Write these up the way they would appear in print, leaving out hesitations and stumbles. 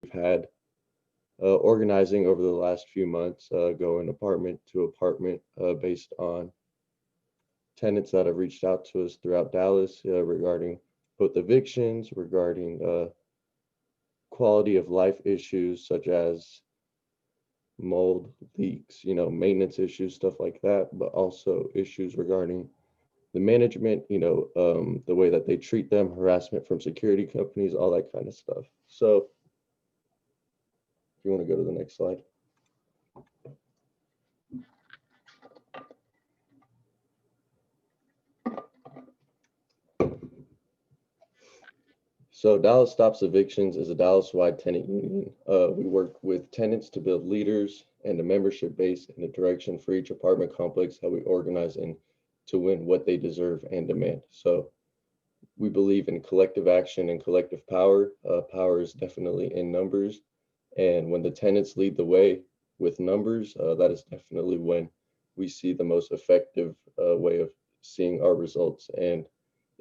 we've had organizing over the last few months, going apartment to apartment based on tenants that have reached out to us throughout Dallas regarding both evictions, regarding quality of life issues such as mold, leaks, maintenance issues, stuff like that, but also issues regarding the management, the way that they treat them, harassment from security companies, all that kind of stuff. So if you want to go to the next slide. So Dallas Stops Evictions is a Dallas-wide tenant union. We work with tenants to build leaders and a membership base and a direction for each apartment complex, how we organize and to win what they deserve and demand. So we believe in collective action and collective power. Power is definitely in numbers. And when the tenants lead the way with numbers, that is definitely when we see the most effective way of seeing our results and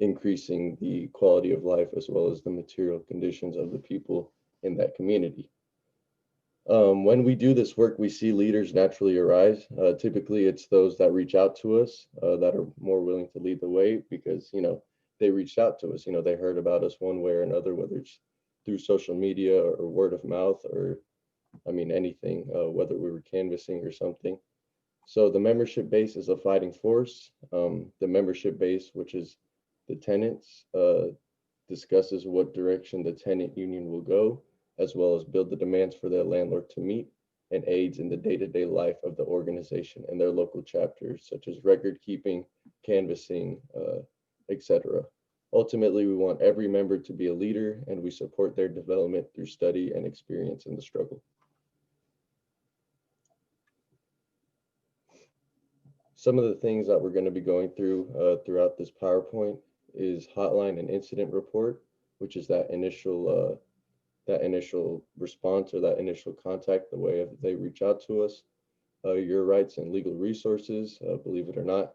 increasing the quality of life as well as the material conditions of the people in that community. When we do this work, we see leaders naturally arise. Typically, it's those that reach out to us that are more willing to lead the way because, they reached out to us. They heard about us one way or another, whether it's through social media or word of mouth or, anything, whether we were canvassing or something. So the membership base is a fighting force. The membership base, which is the tenants, discusses what direction the tenant union will go, as well as build the demands for their landlord to meet and aids in the day-to-day life of the organization and their local chapters, such as record keeping, canvassing, etc. Ultimately, we want every member to be a leader and we support their development through study and experience in the struggle. Some of the things that we're going to be going through throughout this PowerPoint is hotline and incident report, which is that initial response or that initial contact, the way they reach out to us. Your rights and legal resources, believe it or not,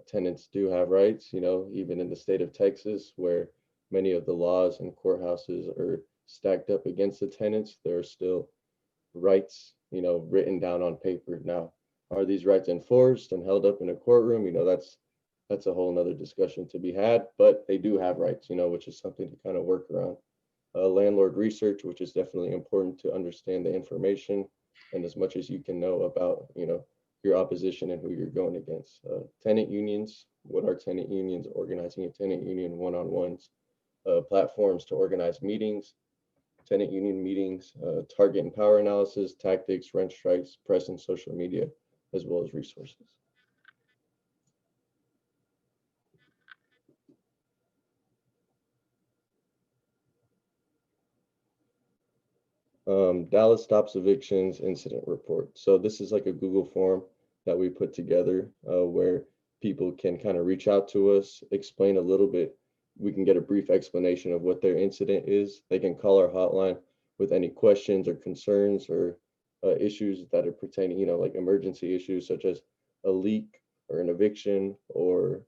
tenants do have rights, even in the state of Texas, where many of the laws and courthouses are stacked up against the tenants, there are still rights, written down on paper. Now, are these rights enforced and held up in a courtroom? That's a whole nother discussion to be had, but they do have rights, which is something to kind of work around. Landlord research, which is definitely important to understand the information and as much as you can know about, your opposition and who you're going against. Tenant unions, what are tenant unions? Organizing a tenant union, one-on-ones, platforms to organize meetings, tenant union meetings, target and power analysis, tactics, rent strikes, press and social media, as well as resources. Dallas Stops Evictions Incident Report. So this is like a Google form that we put together where people can kind of reach out to us, explain a little bit. We can get a brief explanation of what their incident is. They can call our hotline with any questions or concerns or issues that are pertaining, like emergency issues such as a leak or an eviction or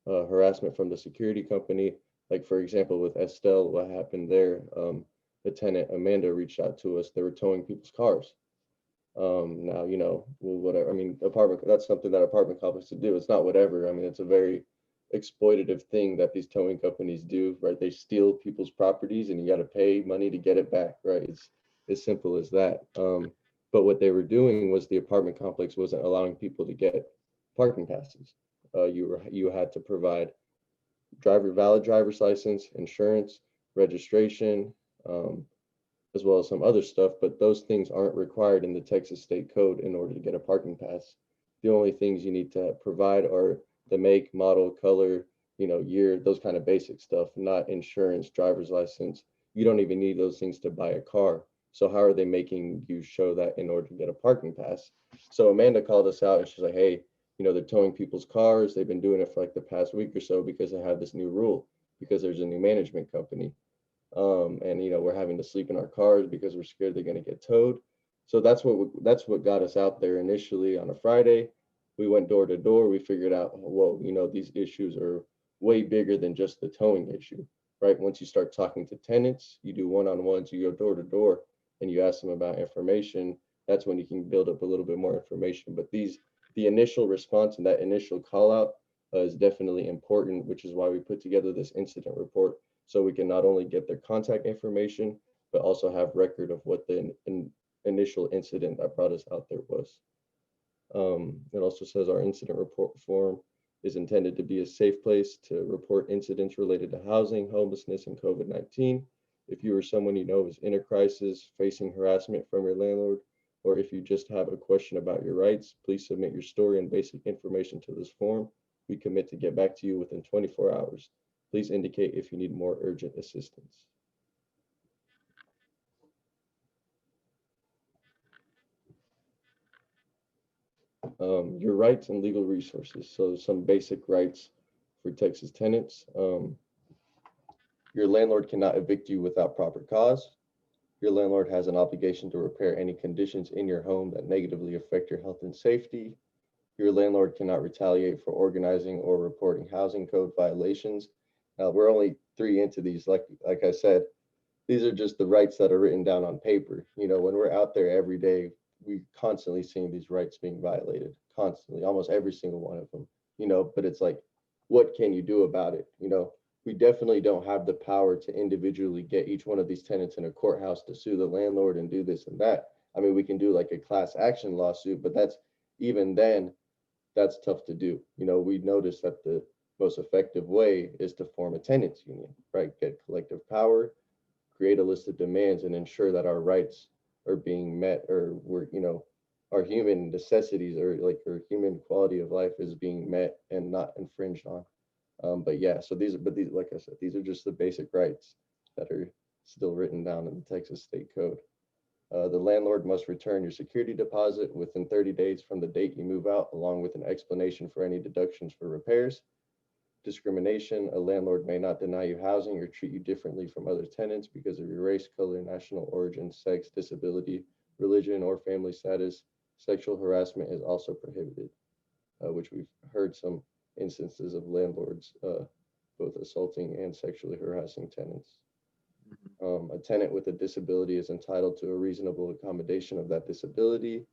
harassment from the security company. Like for example, with Estelle, what happened there? The tenant Amanda reached out to us. They were towing people's cars. Now, well, whatever. Apartment, that's something that apartment complexes do. It's not whatever. It's a very exploitative thing that these towing companies do, right? They steal people's properties and you got to pay money to get it back, right? It's as simple as that. But what they were doing was the apartment complex wasn't allowing people to get parking passes. You had to provide valid driver's license, insurance, registration, as well as some other stuff, but those things aren't required in the Texas State Code in order to get a parking pass. The only things you need to provide are the make, model, color, year, those kind of basic stuff, not insurance, driver's license. You don't even need those things to buy a car. So how are they making you show that in order to get a parking pass? So Amanda called us out and she's like, hey, they're towing people's cars. They've been doing it for like the past week or so because they have this new rule, because there's a new management company. And we're having to sleep in our cars because we're scared they're going to get towed. So that's what got us out there initially on a Friday. We went door to door. We figured out, whoa, these issues are way bigger than just the towing issue, right? Once you start talking to tenants, you do one-on-ones, you go door to door, and you ask them about information. That's when you can build up a little bit more information. But the initial response and that initial call out is definitely important, which is why we put together this incident report, so we can not only get their contact information, but also have record of what the initial incident that brought us out there was. It also says our incident report form is intended to be a safe place to report incidents related to housing, homelessness, and COVID-19. If you or someone you know is in a crisis, facing harassment from your landlord, or if you just have a question about your rights, please submit your story and basic information to this form. We commit to get back to you within 24 hours. Please indicate if you need more urgent assistance. Your rights and legal resources. So some basic rights for Texas tenants. Your landlord cannot evict you without proper cause. Your landlord has an obligation to repair any conditions in your home that negatively affect your health and safety. Your landlord cannot retaliate for organizing or reporting housing code violations. Now, we're only 3 into these. Like I said, these are just the rights that are written down on paper. You know, when we're out there every day, we constantly seeing these rights being violated, constantly, almost every single one of them, you know, but it's like, what can you do about it? You know, we definitely don't have the power to individually get each one of these tenants in a courthouse to sue the landlord and do this and that. I mean, we can do like a class action lawsuit, but that's, even then, that's tough to do. You know, we noticed that the most effective way is to form a tenants union, right? Get collective power, create a list of demands, and ensure that our rights are being met, or we're, you know, our human necessities, or like our human quality of life is being met and not infringed on. But yeah, so these, like I said, these are just the basic rights that are still written down in the Texas State Code. The landlord must return your security deposit within 30 days from the date you move out, along with an explanation for any deductions for repairs. Discrimination: a landlord may not deny you housing or treat you differently from other tenants because of your race, color, national origin, sex, disability, religion, or family status. Sexual harassment is also prohibited, which we've heard some instances of landlords both assaulting and sexually harassing tenants. A tenant with a disability is entitled to a reasonable accommodation of that disability.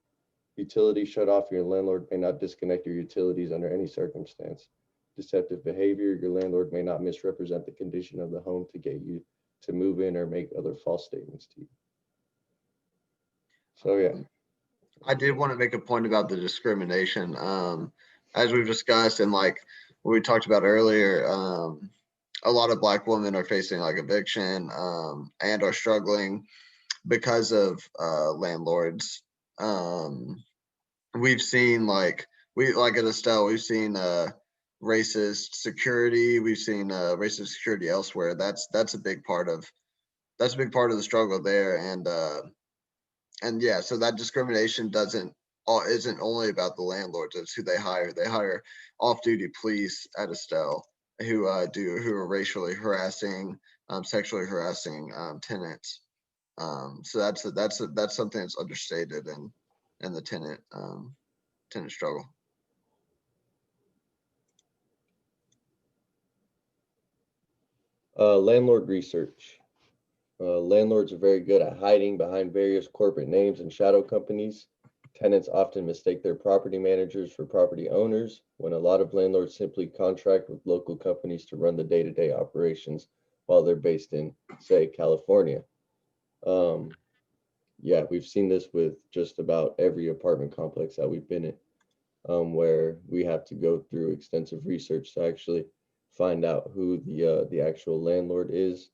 Utility shut off: your landlord may not disconnect your utilities under any circumstance. Deceptive behavior: your landlord may not misrepresent the condition of the home to get you to move in or make other false statements to you. So yeah. I did want to make a point about the discrimination. As we've discussed, and like what we talked about earlier, a lot of Black women are facing like eviction and are struggling because of landlords. We've seen like at Estelle, we've seen racist security. We've seen racist security elsewhere. That's a big part of the struggle there. And yeah, so that discrimination isn't only about the landlords. It's who they hire. They hire off-duty police at Estelle who are racially harassing, sexually harassing tenants. So that's something that's understated in the tenant struggle. Landlord research. Landlords are very good at hiding behind various corporate names and shadow companies. Tenants often mistake their property managers for property owners, when a lot of landlords simply contract with local companies to run the day-to-day operations while they're based in, say, California. Um, yeah, we've seen this with just about every apartment complex that we've been in, where we have to go through extensive research to actually find out who the actual landlord is.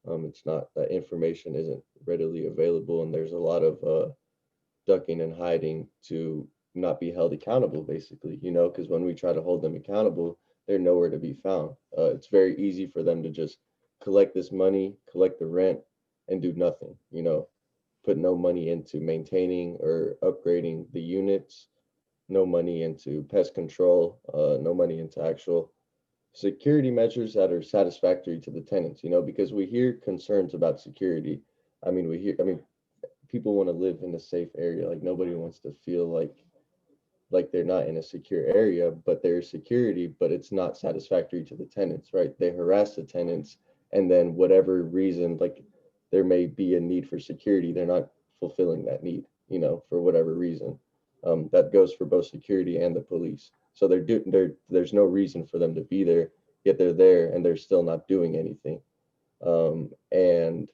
It's not, that information isn't readily available, and there's a lot of ducking and hiding to not be held accountable, basically, you know, because when we try to hold them accountable, they're nowhere to be found. It's very easy for them to just collect this money, collect the rent, and do nothing, you know, put no money into maintaining or upgrading the units, no money into pest control, no money into actual security measures that are satisfactory to the tenants, you know, because we hear concerns about security. I mean, people want to live in a safe area. Like, nobody wants to feel like they're not in a secure area, but there's security, but it's not satisfactory to the tenants, right? They harass the tenants, and then whatever reason, like there may be a need for security, they're not fulfilling that need, for whatever reason. That goes for both security and the police. So there's no reason for them to be there, yet they're there and they're still not doing anything. And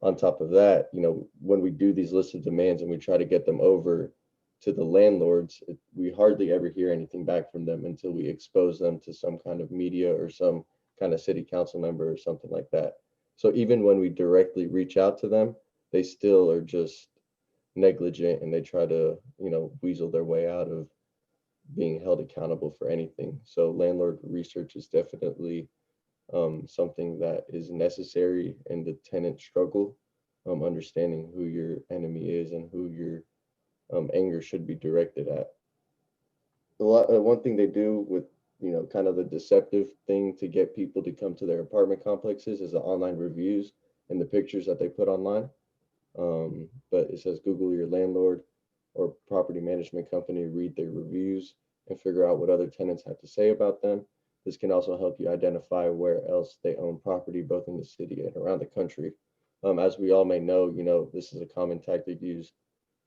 on top of that, when we do these lists of demands and we try to get them over to the landlords, we hardly ever hear anything back from them until we expose them to some kind of media or some kind of city council member or something like that. So even when we directly reach out to them, they still are just negligent, and they try to, weasel their way out of being held accountable for anything. So landlord research is definitely something that is necessary in the tenant struggle. Understanding who your enemy is and who your anger should be directed at. One thing they do with, kind of the deceptive thing to get people to come to their apartment complexes is the online reviews and the pictures that they put online. But it says Google your landlord or property management company, read their reviews, and figure out what other tenants have to say about them. This can also help you identify where else they own property, both in the city and around the country. As we all may know, this is a common tactic used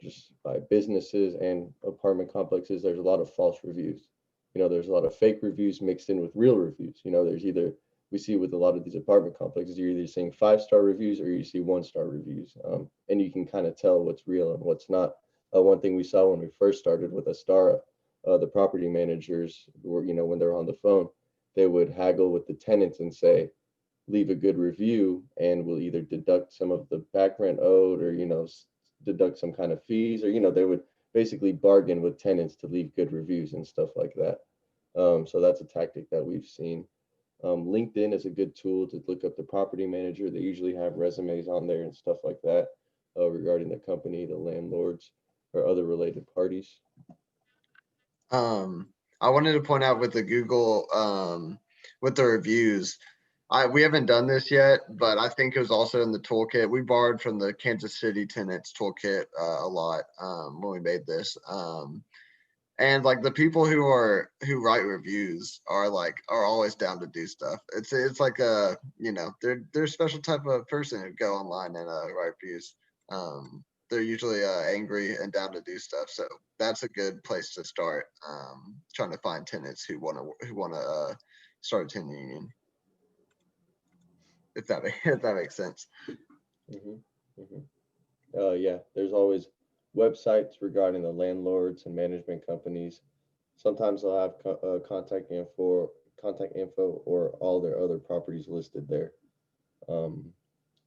just by businesses and apartment complexes. There's a lot of false reviews. There's a lot of fake reviews mixed in with real reviews. There's either, we see with a lot of these apartment complexes, you're either seeing 5-star reviews or you see 1-star reviews. And you can kind of tell what's real and what's not. One thing we saw when we first started with Astara, the property managers were, when they're on the phone, they would haggle with the tenants and say, leave a good review and we'll either deduct some of the back rent owed, or, deduct some kind of fees, or, they would basically bargain with tenants to leave good reviews and stuff like that. So that's a tactic that we've seen. LinkedIn is a good tool to look up the property manager. They usually have resumes on there and stuff like that, regarding the company, the landlords, or other related parties. I wanted to point out with the Google, with the reviews, we haven't done this yet, but I think it was also in the toolkit. We borrowed from the Kansas City Tenants toolkit a lot when we made this. And like the people who write reviews are always down to do stuff. It's like they're a special type of person who go online and write reviews. They're usually angry and down to do stuff. So that's a good place to start, trying to find tenants who want to start a tenant union. If that makes sense. Mm-hmm. Mm-hmm. Yeah, there's always websites regarding the landlords and management companies. Sometimes they'll have contact info, or all their other properties listed there. Um,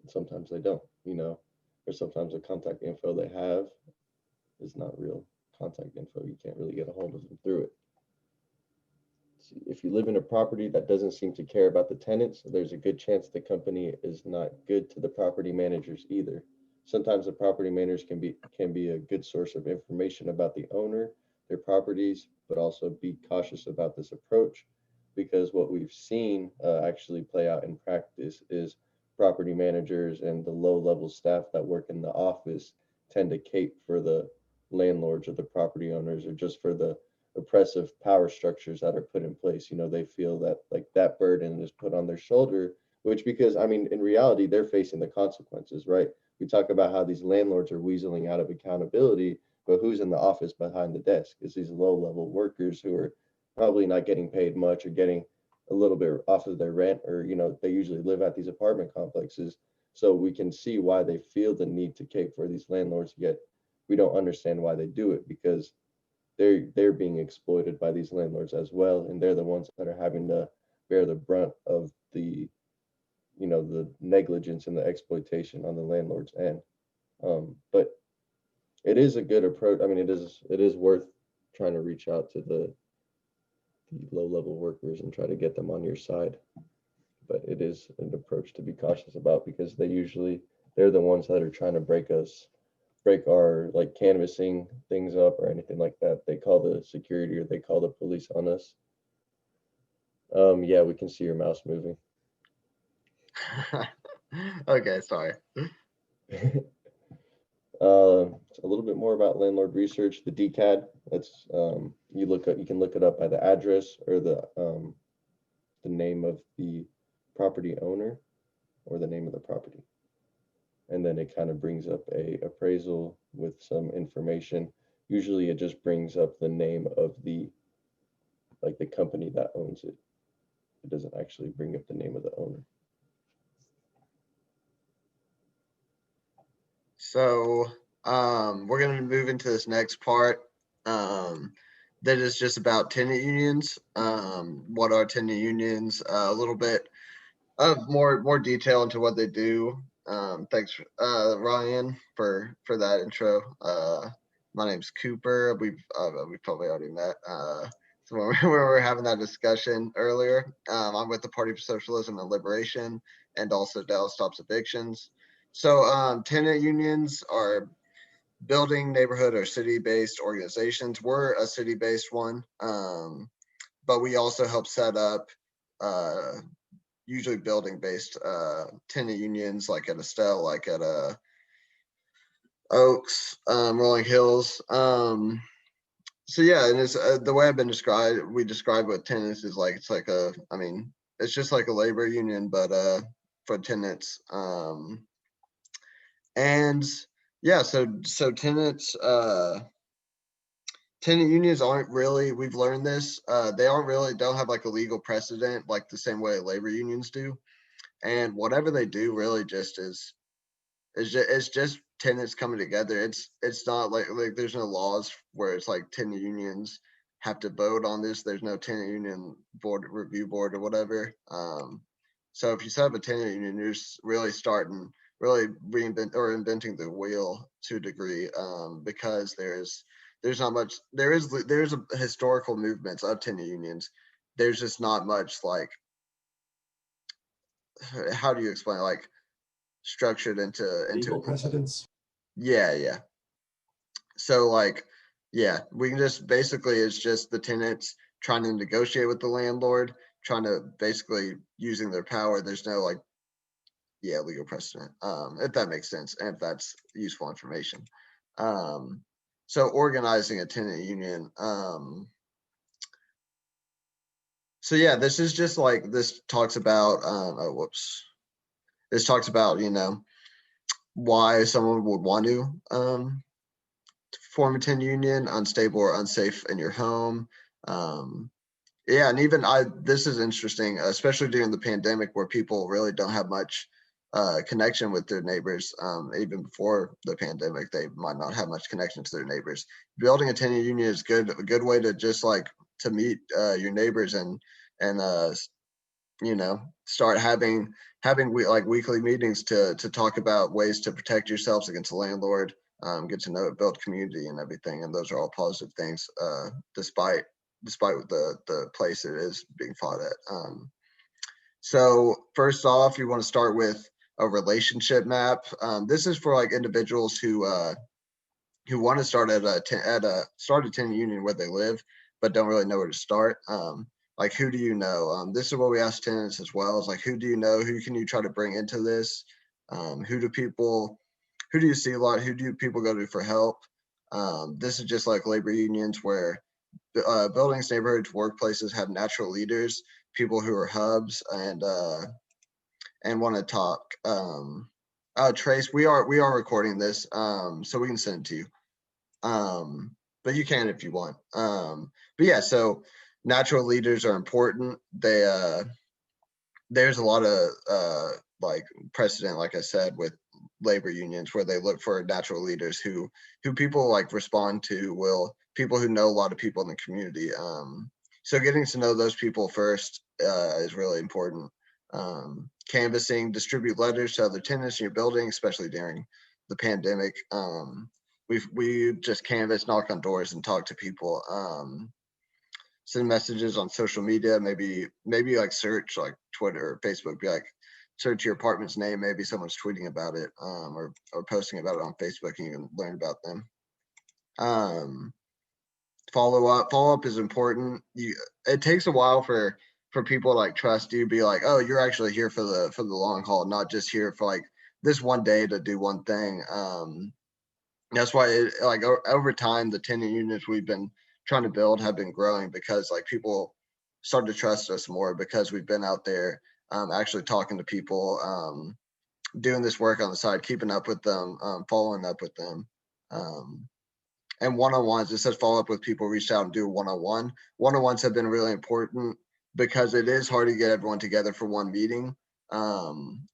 Sometimes they don't, or sometimes the contact info they have is not real contact info. You can't really get a hold of them through it. If you live in a property that doesn't seem to care about the tenants, there's a good chance the company is not good to the property managers either. Sometimes the property managers can be a good source of information about the owner, their properties, but also be cautious about this approach, because what we've seen actually play out in practice is property managers and the low-level staff that work in the office tend to cape for the landlords or the property owners, or just for the oppressive power structures that are put in place. They feel that like that burden is put on their shoulder, which, because I mean, in reality, they're facing the consequences, right? We talk about how these landlords are weaseling out of accountability, but who's in the office behind the desk? Is these low level workers who are probably not getting paid much, or getting a little bit off of their rent, or, they usually live at these apartment complexes. So we can see why they feel the need to cape for these landlords, yet we don't understand why they do it, because they're being exploited by these landlords as well, and they're the ones that are having to bear the brunt of the negligence and the exploitation on the landlord's end. But it is a good approach. I mean, it is worth trying to reach out to the low level workers and try to get them on your side. But it is an approach to be cautious about, because they're the ones that are trying to break our like canvassing things up or anything like that. They call the security or they call the police on us. Yeah, we can see your mouse moving. Okay, sorry. A little bit more about landlord research. The DCAD. That's you can look it up by the address or the name of the property owner. or the name of the property. And then it kind of brings up a appraisal with some information. Usually it just brings up the name of the company that owns it. It doesn't actually bring up the name of the owner. So we're going to move into this next part that is just about tenant unions. What are tenant unions? A little bit of more detail into what they do. Thanks, Ryan, for that intro. My name's Cooper. We've probably already met. So when we were having that discussion earlier, I'm with the Party for Socialism and Liberation, and also Dallas Stops Evictions. So tenant unions are building, neighborhood, or city-based organizations. We're a city-based one, but we also help set up usually building-based tenant unions, like at Estelle, like at Oaks, Rolling Hills. So yeah, and it's the way I've been described. We describe what tenants is like. It's like it's just like a labor union, but for tenants. And yeah, so tenants, tenant unions aren't really. We've learned this. They don't have like a legal precedent like the same way labor unions do. And whatever they do, really just it's just tenants coming together. It's not like there's no laws where it's like tenant unions have to vote on this. There's no tenant union board review board or whatever. So if you set up a tenant union, you're just really inventing the wheel to a degree, because there's not much. There's a historical movements of tenant unions. There's just not much like, how do you explain, like structured into legal precedents. Yeah. So like, yeah, we can just basically, it's just the tenants trying to negotiate with the landlord, trying to basically using their power. There's no like, yeah, legal precedent, if that makes sense, and if that's useful information. So organizing a tenant union. So yeah, this is just like, this talks about, this talks about, why someone would want to form a tenant union, unstable or unsafe in your home. Yeah, and even this is interesting, especially during the pandemic where people really don't have much connection with their neighbors. Even before the pandemic, they might not have much connection to their neighbors. Building a tenant union is a good way to just like to meet your neighbors and start having weekly meetings to talk about ways to protect yourselves against the landlord, get to know it, build community and everything. And those are all positive things, despite the place it is being fought at. So first off, you want to start with a relationship map. This is for like individuals who want to start at a tenant union where they live, but don't really know where to start. Like, who do you know? This is what we ask tenants as well. Is like, who do you know? Who can you try to bring into this? Who do you see a lot? Who do people go to for help? This is just like labor unions where buildings, neighborhoods, workplaces have natural leaders, people who are hubs and want to talk. Trace, we are recording this, so we can send it to you. But you can if you want. But yeah, so natural leaders are important. There's a lot of like precedent, like I said, with labor unions where they look for natural leaders who people like respond to, people who know a lot of people in the community. So getting to know those people first is really important. Canvassing, distribute letters to other tenants in your building, especially during the pandemic. We just canvass, knock on doors, and talk to people. Send messages on social media, maybe like search like Twitter or Facebook, be like, search your apartment's name, maybe someone's tweeting about it, or posting about it on Facebook, and you can learn about them. Follow up is important. It takes a while for people to like trust you, be like, oh, you're actually here for the long haul, not just here for like this one day to do one thing. That's why over time, the tenant units we've been trying to build have been growing because like people started to trust us more because we've been out there actually talking to people, doing this work on the side, keeping up with them, following up with them. And one-on-ones, it says follow up with people, reach out and do one-on-one. One-on-ones have been really important because it is hard to get everyone together for one meeting.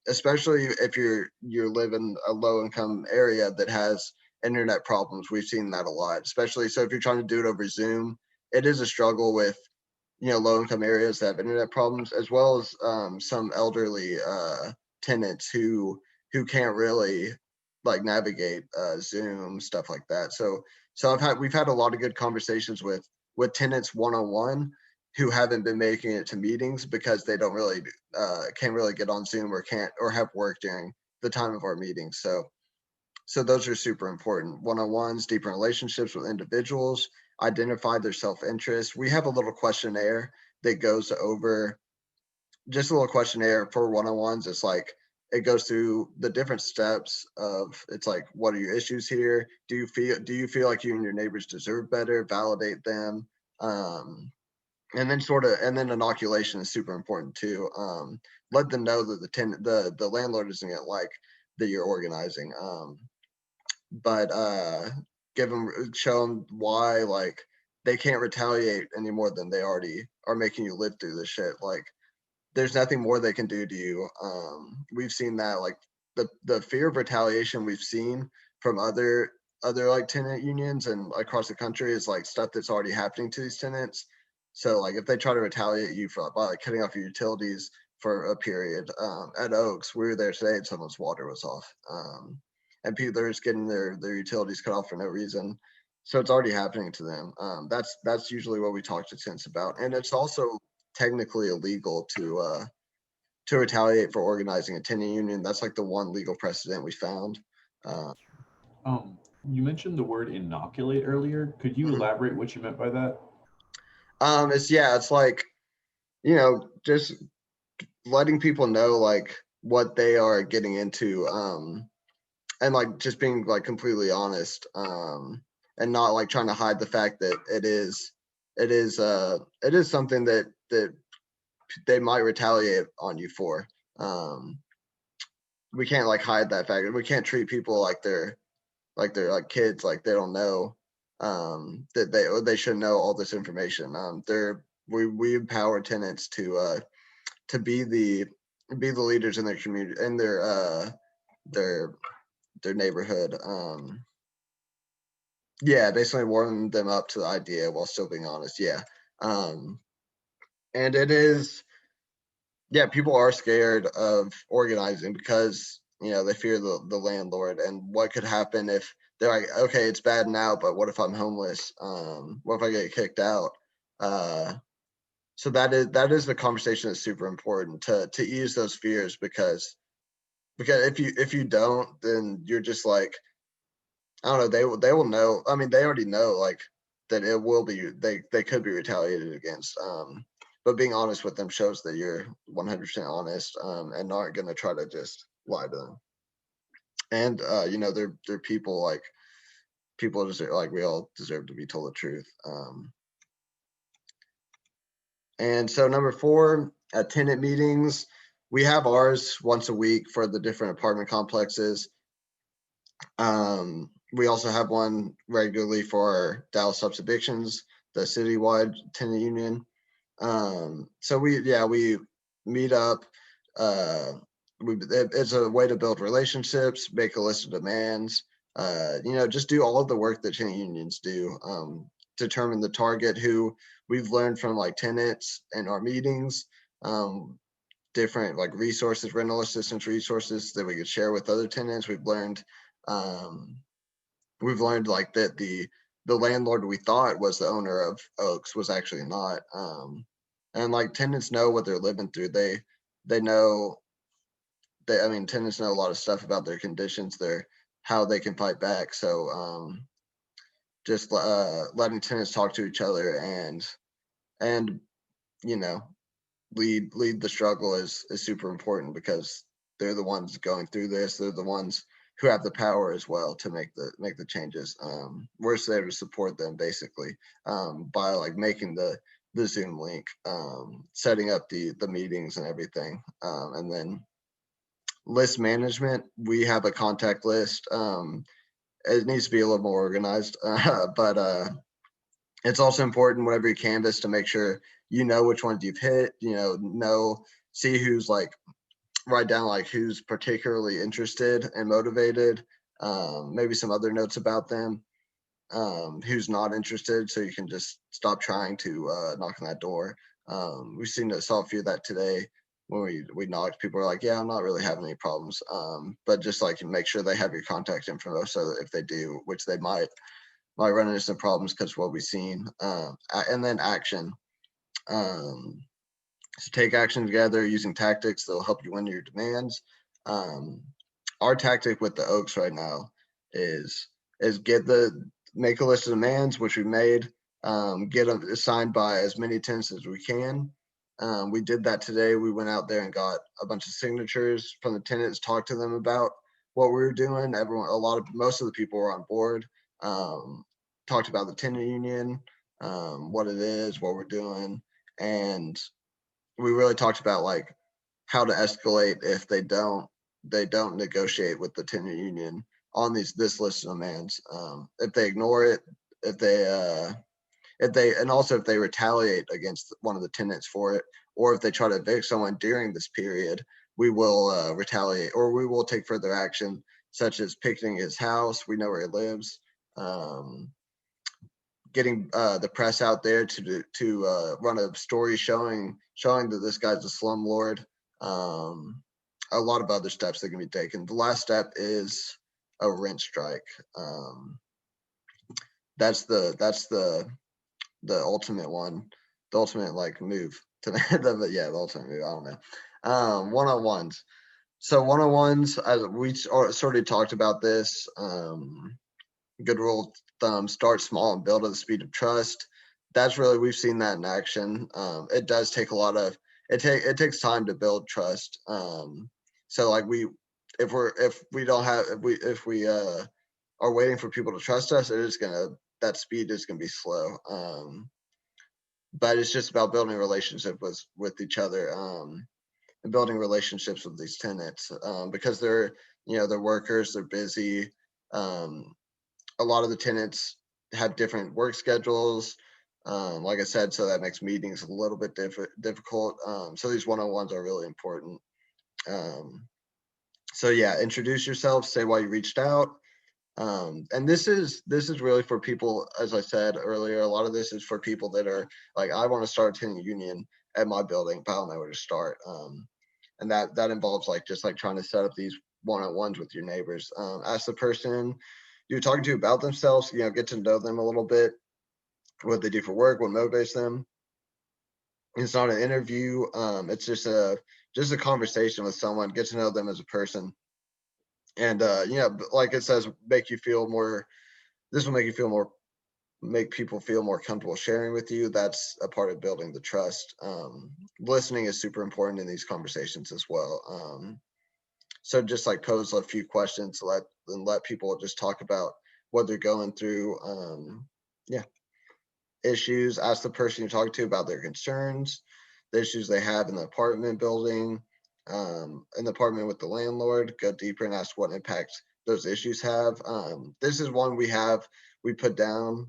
Especially if you live in a low income area that has internet problems. We've seen that a lot, especially so if you're trying to do it over Zoom, it is a struggle with low income areas that have internet problems, as well as some elderly tenants who can't really like navigate Zoom, stuff like that. So we've had a lot of good conversations with tenants one-on-one who haven't been making it to meetings because they don't really can't really get on Zoom or have work during the time of our meetings. So those are super important. One-on-ones, deeper relationships with individuals, identify their self-interest. We have a little questionnaire that goes over, just a little questionnaire for one-on-ones. It's like, it goes through the different steps of, it's like, what are your issues here? Do you feel like you and your neighbors deserve better? Validate them. And then inoculation is super important too. Let them know that the landlord isn't gonna like that you're organizing. But show them why, like, they can't retaliate any more than they already are making you live through this shit. Like, there's nothing more they can do to you. We've seen that, like, the fear of retaliation we've seen from other like tenant unions and across the country is like stuff that's already happening to these tenants. So like if they try to retaliate you for by like cutting off your utilities for a period, at Oaks, we were there today and someone's water was off. And people are just getting their utilities cut off for no reason. So it's already happening to them. That's usually what we talk to tenants about. And it's also technically illegal to retaliate for organizing a tenant union. That's like the one legal precedent we found. Uh, You mentioned the word inoculate earlier. Could you mhm. elaborate what you meant by that? It's like, just letting people know like what they are getting into, and like just being like completely honest, and not like trying to hide the fact that it is something that they might retaliate on you for. Um, we can't like hide that fact. We can't treat people like they're like kids, like they don't know that they should know all this information. We empower tenants to be the leaders in their community, in their neighborhood. Yeah, basically warming them up to the idea while still being honest. Yeah. Um, and it is, yeah, people are scared of organizing because they fear the landlord and what could happen if they're like, okay, it's bad now, but what if I'm homeless? What if I get kicked out? So that is the conversation that's super important to ease those fears, because if you don't, then you're just like, I don't know, they will know. I mean, they already know like that it will be, they could be retaliated against. But being honest with them shows that you're 100% honest, and aren't gonna try to just lie to them. And they're people, like people deserve, like we all deserve to be told the truth. And so number 4, tenant meetings. We have ours once a week for the different apartment complexes. We also have one regularly for Dallas Stops Evictions, the citywide tenant union. So we meet up. It's a way to build relationships, make a list of demands. Just do all of the work that tenant unions do. Determine the target, who we've learned from like tenants in our meetings. Different like resources, rental assistance resources that we could share with other tenants. Um, we've learned like that the landlord we thought was the owner of Oaks was actually not. And like tenants know what they're living through. They know I mean, tenants know a lot of stuff about their conditions, how they can fight back. So just letting tenants talk to each other and you know lead the struggle is super important, because they're the ones going through this. They're the ones who have the power as well to make the changes. We're just there to support them, basically, by like making the Zoom link, setting up the meetings and everything. And then list management, we have a contact list. It needs to be a little more organized, but it's also important whenever you canvas to make sure you know which ones you've hit, see who's like, write down like who's particularly interested and motivated, maybe some other notes about them, who's not interested, so you can just stop trying to knock on that door. We've saw a few of that today when we knocked. People are like, yeah, I'm not really having any problems, but just like make sure they have your contact info, so that if they do, which they might run into some problems because what we've seen. And then action. So take action together using tactics that'll help you win your demands. Our tactic with the Oaks right now is make a list of demands, which we made, get them assigned by as many tenants as we can. We did that today. We went out there and got a bunch of signatures from the tenants, talked to them about what we were doing. Most of the people were on board. Talked about the tenant union, what it is, what we're doing, and we really talked about like how to escalate if they don't negotiate with the tenant union on this list of demands. If they ignore it, if they and also if they retaliate against one of the tenants for it, or if they try to evict someone during this period, we will retaliate, or we will take further action, such as picketing his house. We know where he lives. Getting the press out there to run a story showing that this guy's a slumlord. A lot of other steps that can be taken. The last step is a rent strike. That's the ultimate one, the ultimate like move to the ultimate move. I don't know. One-on-ones. So one-on-ones, we sort of talked about this. Good rule of thumb: start small and build at the speed of trust. That's really, we've seen that in action. It does take a lot of it takes time to build trust. So like if we are waiting for people to trust us, that speed is gonna be slow. But it's just about building a relationship with each other, and building relationships with these tenants, because they're workers, they're busy. A lot of the tenants have different work schedules, like I said, so that makes meetings a little bit difficult. So these one-on-ones are really important. So yeah, introduce yourself, say why you reached out. And this is really for people, as I said earlier, a lot of this is for people that are like, I want to start a tenant union at my building, but I don't know where to start. And that involves like just like trying to set up these one-on-ones with your neighbors. Ask the person you're talking to about themselves, get to know them a little bit, what they do for work, what motivates them. It's not an interview. It's just a conversation with someone. Get to know them as a person, and like it says, make you feel more. This will make you feel more. Make people feel more comfortable sharing with you. That's a part of building the trust. Listening is super important in these conversations as well. So just like pose a few questions, let people just talk about what they're going through. Issues. Ask the person you're talking to about their concerns, the issues they have in the apartment building, in the apartment with the landlord. Go deeper and ask what impact those issues have. This is one we put down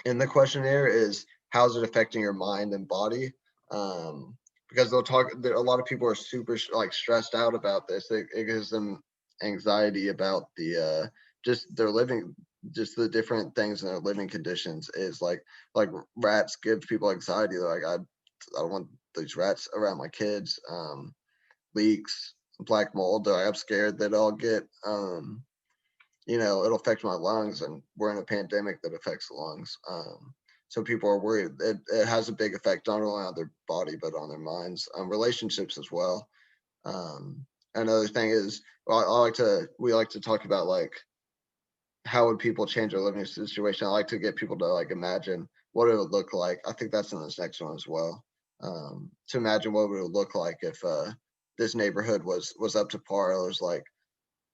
in the questionnaire, is how's it affecting your mind and body? Because a lot of people are super like stressed out about this. It gives them anxiety about just their living, just the different things in their living conditions. Is like rats give people anxiety. They're like, I don't want these rats around my kids. Leaks, black mold. I'm scared that I'll get it'll affect my lungs, and we're in a pandemic that affects the lungs. So people are worried. It has a big effect not only on their body but on their minds, relationships as well. Another thing is, we like to talk about like how would people change their living situation. I like to get people to like imagine what it would look like. I think that's in this next one as well. To imagine what it would look like if this neighborhood was up to par. It was like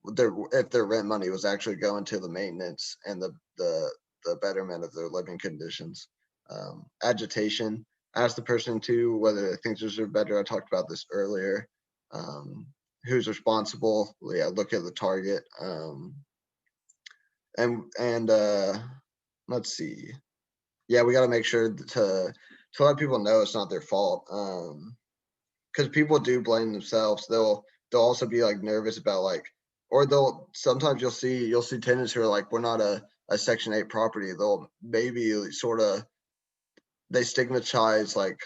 if their rent money was actually going to the maintenance and the betterment of their living conditions. Agitation. ask the person too whether they think theirs are better. I talked about this earlier. Who's responsible? Yeah, look at the target. And let's see. Yeah, we got to make sure to let people know it's not their fault. Because people do blame themselves. They'll also be like nervous about like, or they'll sometimes you'll see tenants who are like, we're not a Section 8 property. They'll maybe sort of they stigmatize like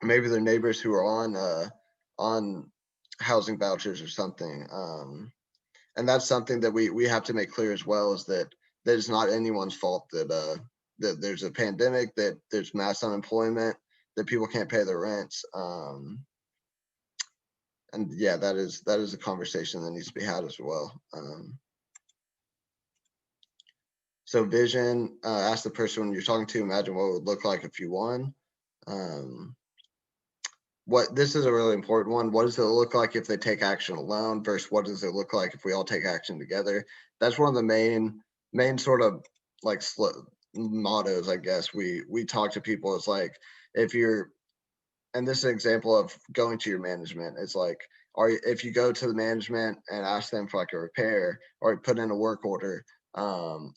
maybe their neighbors who are on housing vouchers or something. And that's something that we have to make clear as well, is that it's not anyone's fault that there's a pandemic, that there's mass unemployment, that people can't pay their rents. And yeah, that is a conversation that needs to be had as well. So vision, ask the person you're talking to, imagine what it would look like if you won. What this is a really important one. What does it look like if they take action alone versus what does it look like if we all take action together? That's one of the main sort of like mottos, I guess. We talk to people. It's like, if you're, and this is an example of going to your management. It's like, if you go to the management and ask them for like a repair or put in a work order,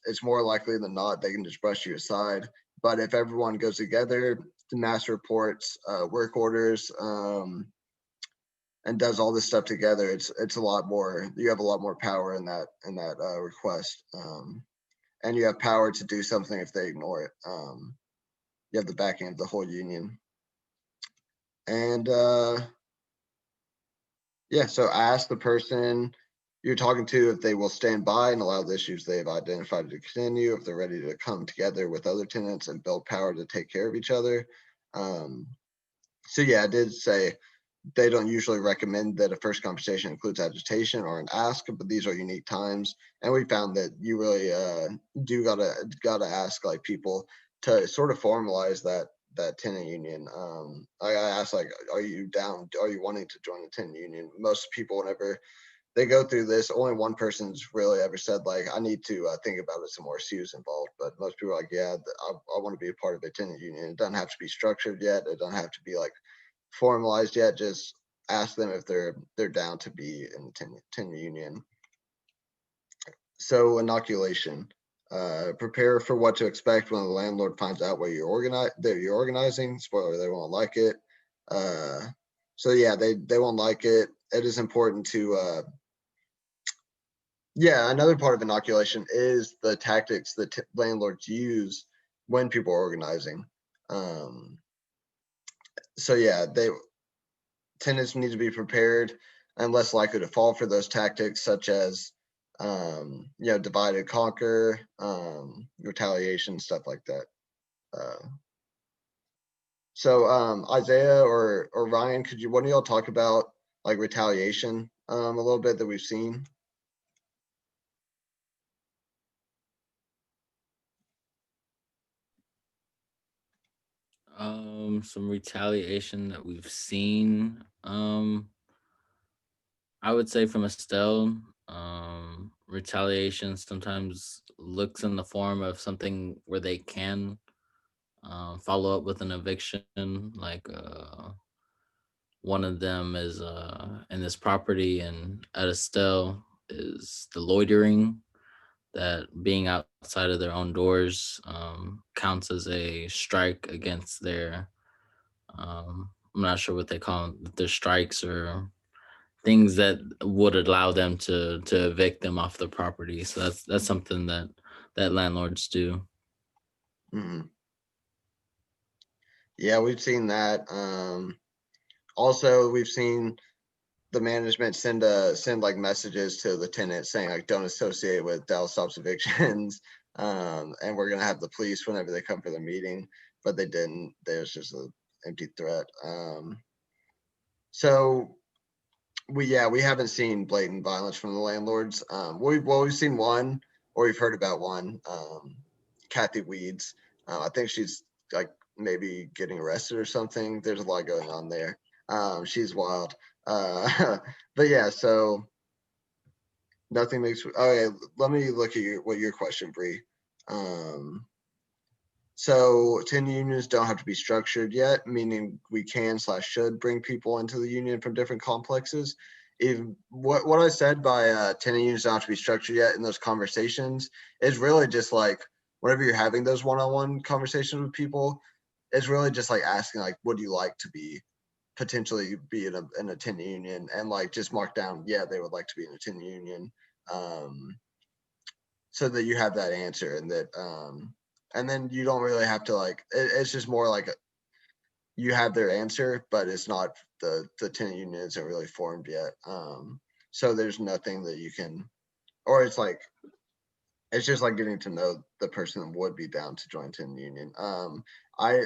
it's more likely than not they can just brush you aside. But if everyone goes together, mass reports, work orders, and does all this stuff together, it's a lot more. You have a lot more power in that request, and you have power to do something if they ignore it. You have the backing of the whole union, and yeah. So ask the person you're talking to if they will stand by and allow the issues they've identified to continue, if they're ready to come together with other tenants and build power to take care of each other. So yeah, I did say they don't usually recommend that a first conversation includes agitation or an ask, but these are unique times. And we found that you really do gotta ask like people to sort of formalize that tenant union. I asked like, are you down? Are you wanting to join the tenant union? Most people, whenever they go through this, only one person's really ever said like, I need to think about it some more. See who's involved. But most people are like, yeah, I want to be a part of a tenant union. It doesn't have to be structured yet. It doesn't have to be like formalized yet. Just ask them if they're down to be in the tenant union. So inoculation. Prepare for what to expect when the landlord finds out what you're organizing. Spoiler, they won't like it. So yeah, they won't like it. It is important to yeah, another part of inoculation is the tactics that landlords use when people are organizing. So yeah, tenants need to be prepared and less likely to fall for those tactics, such as divide and conquer, retaliation, stuff like that. So Isaiah or Ryan, could you, one of y'all talk about like retaliation a little bit that we've seen? Some retaliation that we've seen. I would say from Estelle, retaliation sometimes looks in the form of something where they can follow up with an eviction. Like one of them is in this property, and at Estelle is the loitering, that being outside of their own doors counts as a strike against their I'm not sure what they call them, their strikes or things that would allow them to evict them off the property. So that's something that landlords do. Mhm. Yeah, we've seen that. Also, we've seen the management send like messages to the tenant saying like, don't associate with Dallas Stops Evictions, and we're gonna have the police whenever they come for the meeting, but they didn't. There's just an empty threat. So we haven't seen blatant violence from the landlords. We've seen one, or we've heard about one. Kathy Weeds. I think she's like maybe getting arrested or something. There's a lot going on there. She's wild. But yeah, so nothing makes. Okay, let me look at what your question, Bree. So tenant unions don't have to be structured yet, meaning we can / should bring people into the union from different complexes. If what I said by tenant unions don't have to be structured yet in those conversations is really just like whenever you're having those one-on-one conversations with people, it's really just like asking like, would you like to be potentially be in a tenant union, and like just mark down, yeah, they would like to be in a tenant union, so that you have that answer, and that and then you don't really have to like it's just more like you have their answer, but it's not the tenant union isn't really formed yet, so there's nothing that you can, or it's like it's just like getting to know the person that would be down to join tenant union. I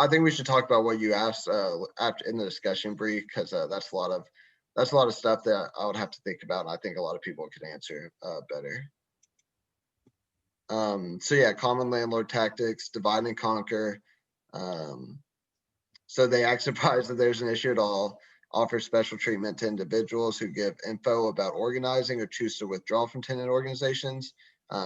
think we should talk about what you asked after in the discussion, Bree, because that's a lot of stuff that I would have to think about, and I think a lot of people could answer better. So yeah, common landlord tactics, divide and conquer. So they act surprised that there's an issue at all, offer special treatment to individuals who give info about organizing or choose to withdraw from tenant organizations,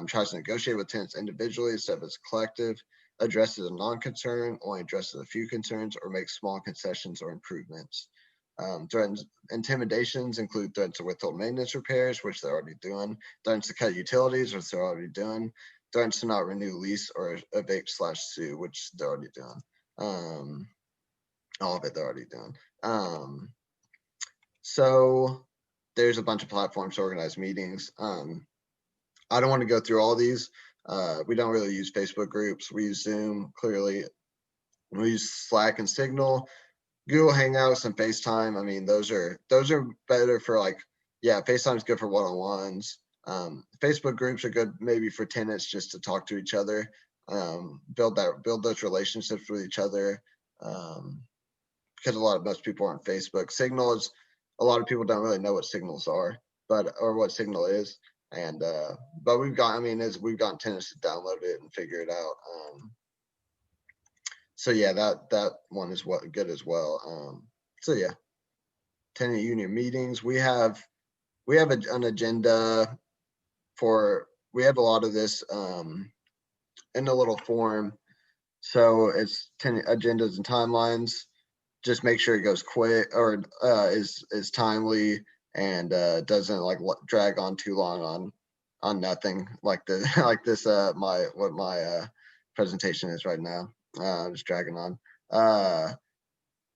tries to negotiate with tenants individually instead of as a collective, addresses a non-concern, only addresses a few concerns, or makes small concessions or improvements. Threatens intimidations include threats to withhold maintenance repairs, which they're already doing, threats to cut utilities, which they're already doing, threats to not renew lease or evict / sue, which they're already doing. All of it they're already doing. So there's a bunch of platforms to organize meetings. I don't want to go through all these. We don't really use Facebook groups. We use Zoom, clearly. We use Slack and Signal, Google Hangouts and FaceTime. I mean, those are better for like, yeah, FaceTime is good for one-on-ones. Facebook groups are good maybe for tenants just to talk to each other, build those relationships with each other. Because most people are on Facebook. Signal is, a lot of people don't really know what signals are, or what Signal is. And but we've gotten tenants to download it and figure it out. So yeah, that one is good as well. So yeah, tenant union meetings. We have an agenda for, we have a lot of this in a little form. So it's tenant agendas and timelines. Just make sure it goes quick, or is timely, and doesn't like drag on too long on nothing like the like this my presentation is right now. Just dragging on.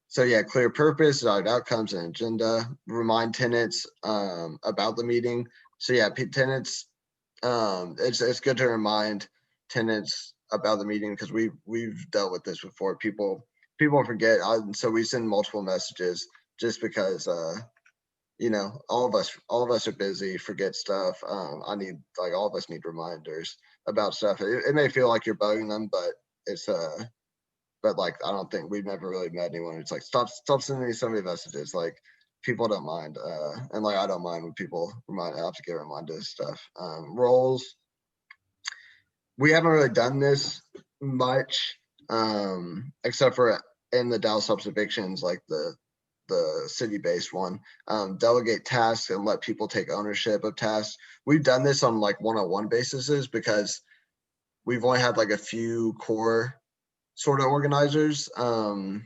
So yeah, clear purpose, desired outcomes, and agenda. Remind tenants about the meeting. So yeah, tenants, it's good to remind tenants about the meeting, because we've dealt with this before. People forget, so we send multiple messages just because all of us are busy, forget stuff. All of us need reminders about stuff. It may feel like you're bugging them, but it's but like I don't think, we've never really met anyone who's like, stop sending me so many messages. Like people don't mind, and like I don't mind when people I have to get reminded of stuff. Roles, we haven't really done this much, except for in the Dallas Stops Evictions, like the city-based one. Delegate tasks and let people take ownership of tasks. We've done this on like one-on-one basis because we've only had like a few core sort of organizers, or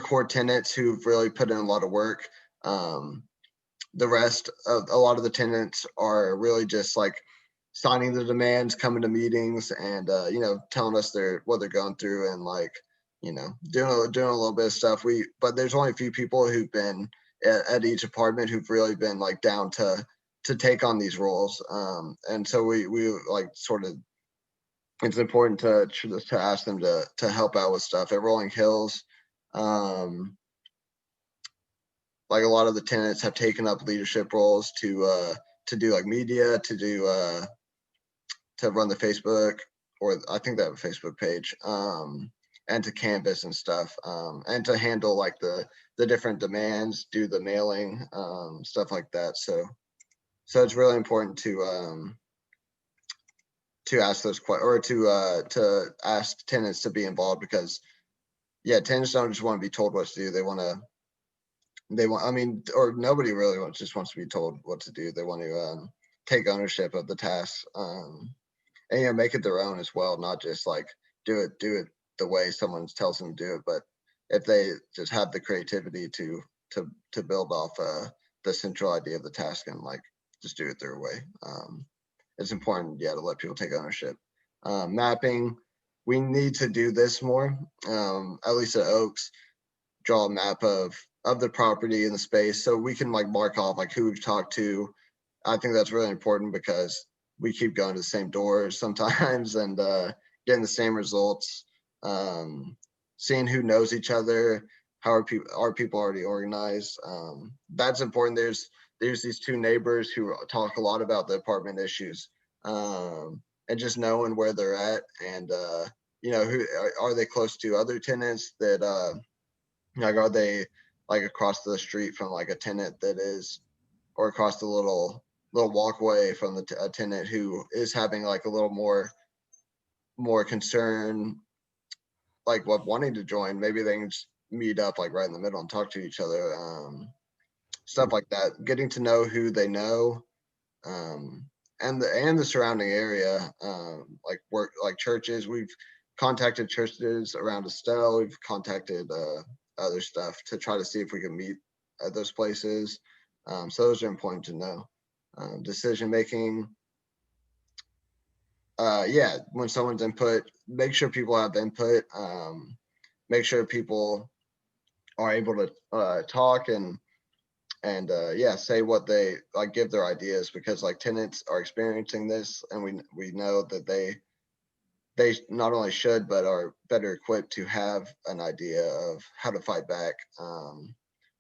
core tenants who've really put in a lot of work. The rest of a lot of the tenants are really just like signing the demands, coming to meetings, and telling us what they're going through, and like doing a little bit of stuff. But there's only a few people who've been at each apartment who've really been like down to take on these roles, and so we like sort of, it's important to ask them to help out with stuff. At Rolling Hills, like a lot of the tenants have taken up leadership roles to do like media, to run the Facebook, or I think they have a Facebook page, and to canvas and stuff, and to handle like the different demands, do the mailing, stuff like that. So it's really important to ask those questions, or to ask tenants to be involved, because yeah, tenants don't just want to be told what to do. Or nobody really just wants to be told what to do. They want to take ownership of the tasks. and you know, make it their own as well, not just like do it the way someone tells them to do it, but if they just have the creativity to build off the central idea of the task and like just do it their way. It's important, yeah, to let people take ownership. Mapping, we need to do this more. At least at Oaks, draw a map of the property and the space so we can like mark off like who we've talked to. I think that's really important because we keep going to the same doors sometimes and getting the same results. Seeing who knows each other, how are people already organized? That's important. There's these two neighbors who talk a lot about the apartment issues, and just knowing where they're at and you know, who are they close to other tenants that like are they like across the street from like a tenant that is, or across the little walkway from the a tenant who is having like a little more concern, like what wanting to join. Maybe they can just meet up like right in the middle and talk to each other. Stuff like that. Getting to know who they know, and the surrounding area, like work like churches. We've contacted churches around Estelle. We've contacted other stuff to try to see if we can meet at those places. So those are important to know. Decision making. Yeah, when someone's input, make sure people have input. Make sure people are able to talk and yeah, say what they like, give their ideas, because like tenants are experiencing this, and we know that they not only should but are better equipped to have an idea of how to fight back,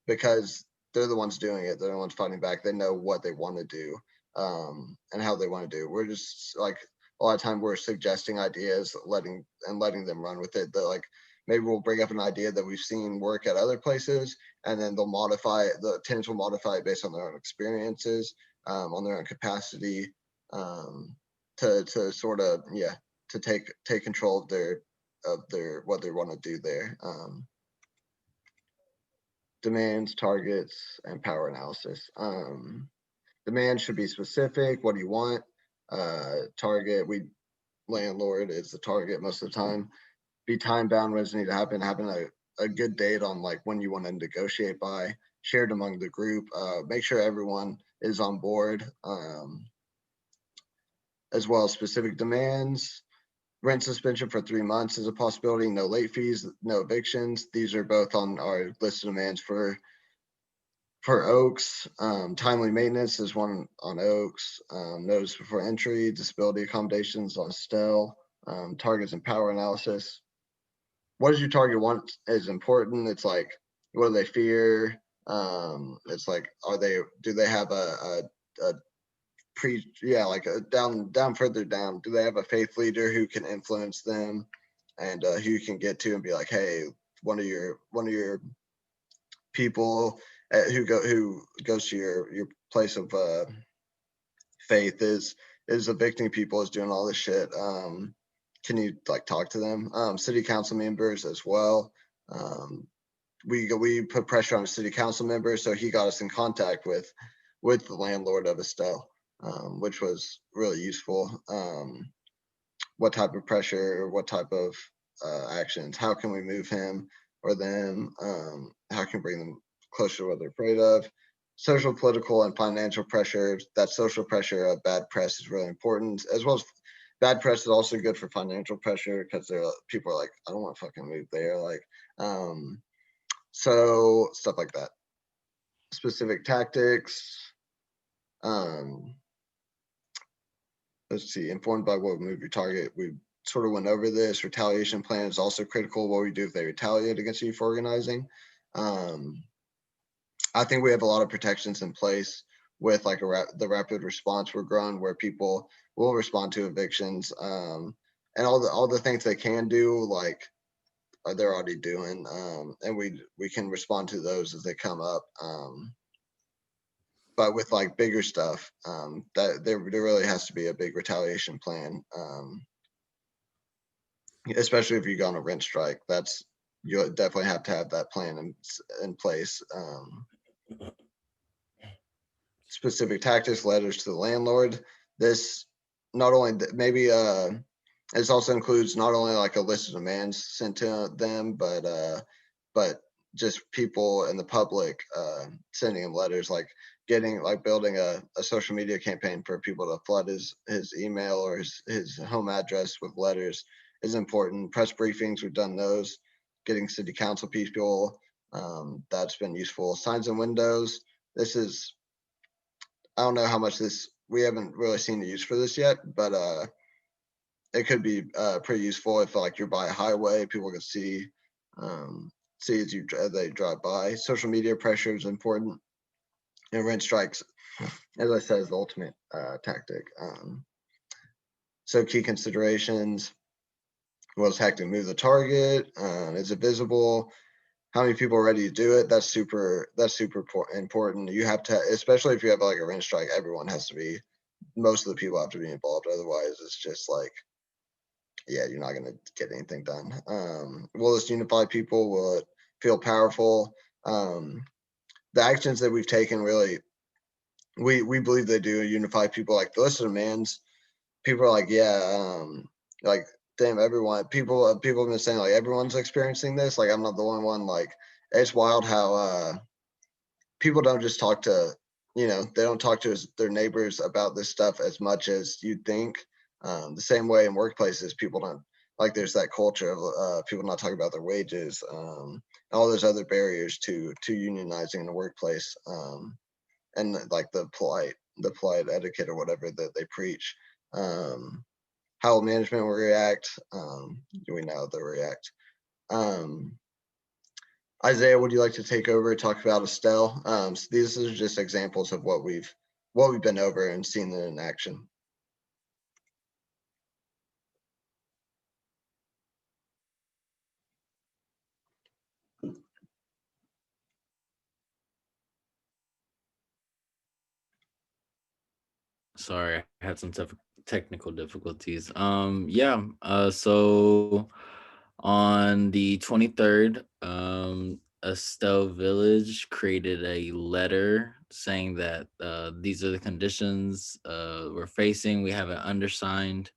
because they're the ones doing it. They're the ones fighting back. They know what they want to do, and how they want to do. We're just like a lot of time we're suggesting ideas, letting them run with it. They're like, maybe we'll bring up an idea that we've seen work at other places, and then they'll modify it. The tenants will modify it based on their own experiences, on their own capacity, to sort of, yeah, to take control of their what they want to do there. Demands, targets, and power analysis. Demand should be specific. What do you want? Target, landlord is the target most of the time. Be time bound when it's need to happen. Having a good date on like when you want to negotiate by, shared among the group. Make sure everyone is on board, as well as specific demands. Rent suspension for 3 months is a possibility. No late fees, no evictions. These are both on our list of demands for Oaks. Timely maintenance is one on Oaks. Notice before entry, disability accommodations on Estelle. Targets and power analysis. What does your target want is important. It's like, what do they fear? It's like, do they have a like a down further down, do they have a faith leader who can influence them, and who you can get to and be like, hey, one of your people who goes to your place of faith is evicting people, is doing all this shit. Can you like talk to them? City council members as well. We put pressure on a city council member, so he got us in contact with the landlord of Estelle, which was really useful. What type of pressure, what type of actions, how can we move him or them? How can we bring them closer to what they're afraid of? Social, political, and financial pressure. That social pressure of bad press is really important, as well as bad press is also good for financial pressure, because people are like, I don't want to fucking move there. Like, so stuff like that. Specific tactics. Let's see, informed by what move your target. We sort of went over this. Retaliation plan is also critical. What we do if they retaliate against you for organizing. I think we have a lot of protections in place with like the rapid response we're growing, where people will respond to evictions, and all the things they can do, like they're already doing, and we can respond to those as they come up. But with like bigger stuff, that there really has to be a big retaliation plan, especially if you go on a rent strike. You definitely have to have that plan in place. Specific tactics, letters to the landlord. This not only maybe this also includes not only like a list of demands sent to them, but just people in the public sending him letters, like building a social media campaign for people to flood his email or his home address with letters is important. Press briefings, we've done those. Getting city council people, that's been useful. Signs and windows, this is, I don't know how much we haven't really seen the use for this yet, but it could be pretty useful if like you're by a highway, people can see as they drive by. Social media pressure is important, and rent strikes, as I said, is the ultimate tactic. So key considerations: was hacked to move the target? Is it visible? How many people are ready to do it? That's super important. You have to, especially if you have like a rent strike, everyone has to be. Most of the people have to be involved. Otherwise, it's just like, yeah, you're not going to get anything done. Will this unify people? Will it feel powerful? The actions that we've taken really, we believe they do unify people. Like the list of demands, people are like, yeah, like damn, everyone, people have been saying like everyone's experiencing this. Like I'm not the only one. Like it's wild how people don't just talk to, they don't talk to their neighbors about this stuff as much as you'd think. The same way in workplaces, people don't, like there's that culture of people not talking about their wages, all those other barriers to unionizing in the workplace, and like the polite etiquette or whatever that they preach. How management will react? Do we know they'll react? Isaiah, would you like to take over and talk about Estelle? So these are just examples of what we've been over and seen in action. Sorry, I had some technical difficulties. Yeah. So on the 23rd, Estelle Village created a letter saying that these are the conditions we're facing. We have it undersigned.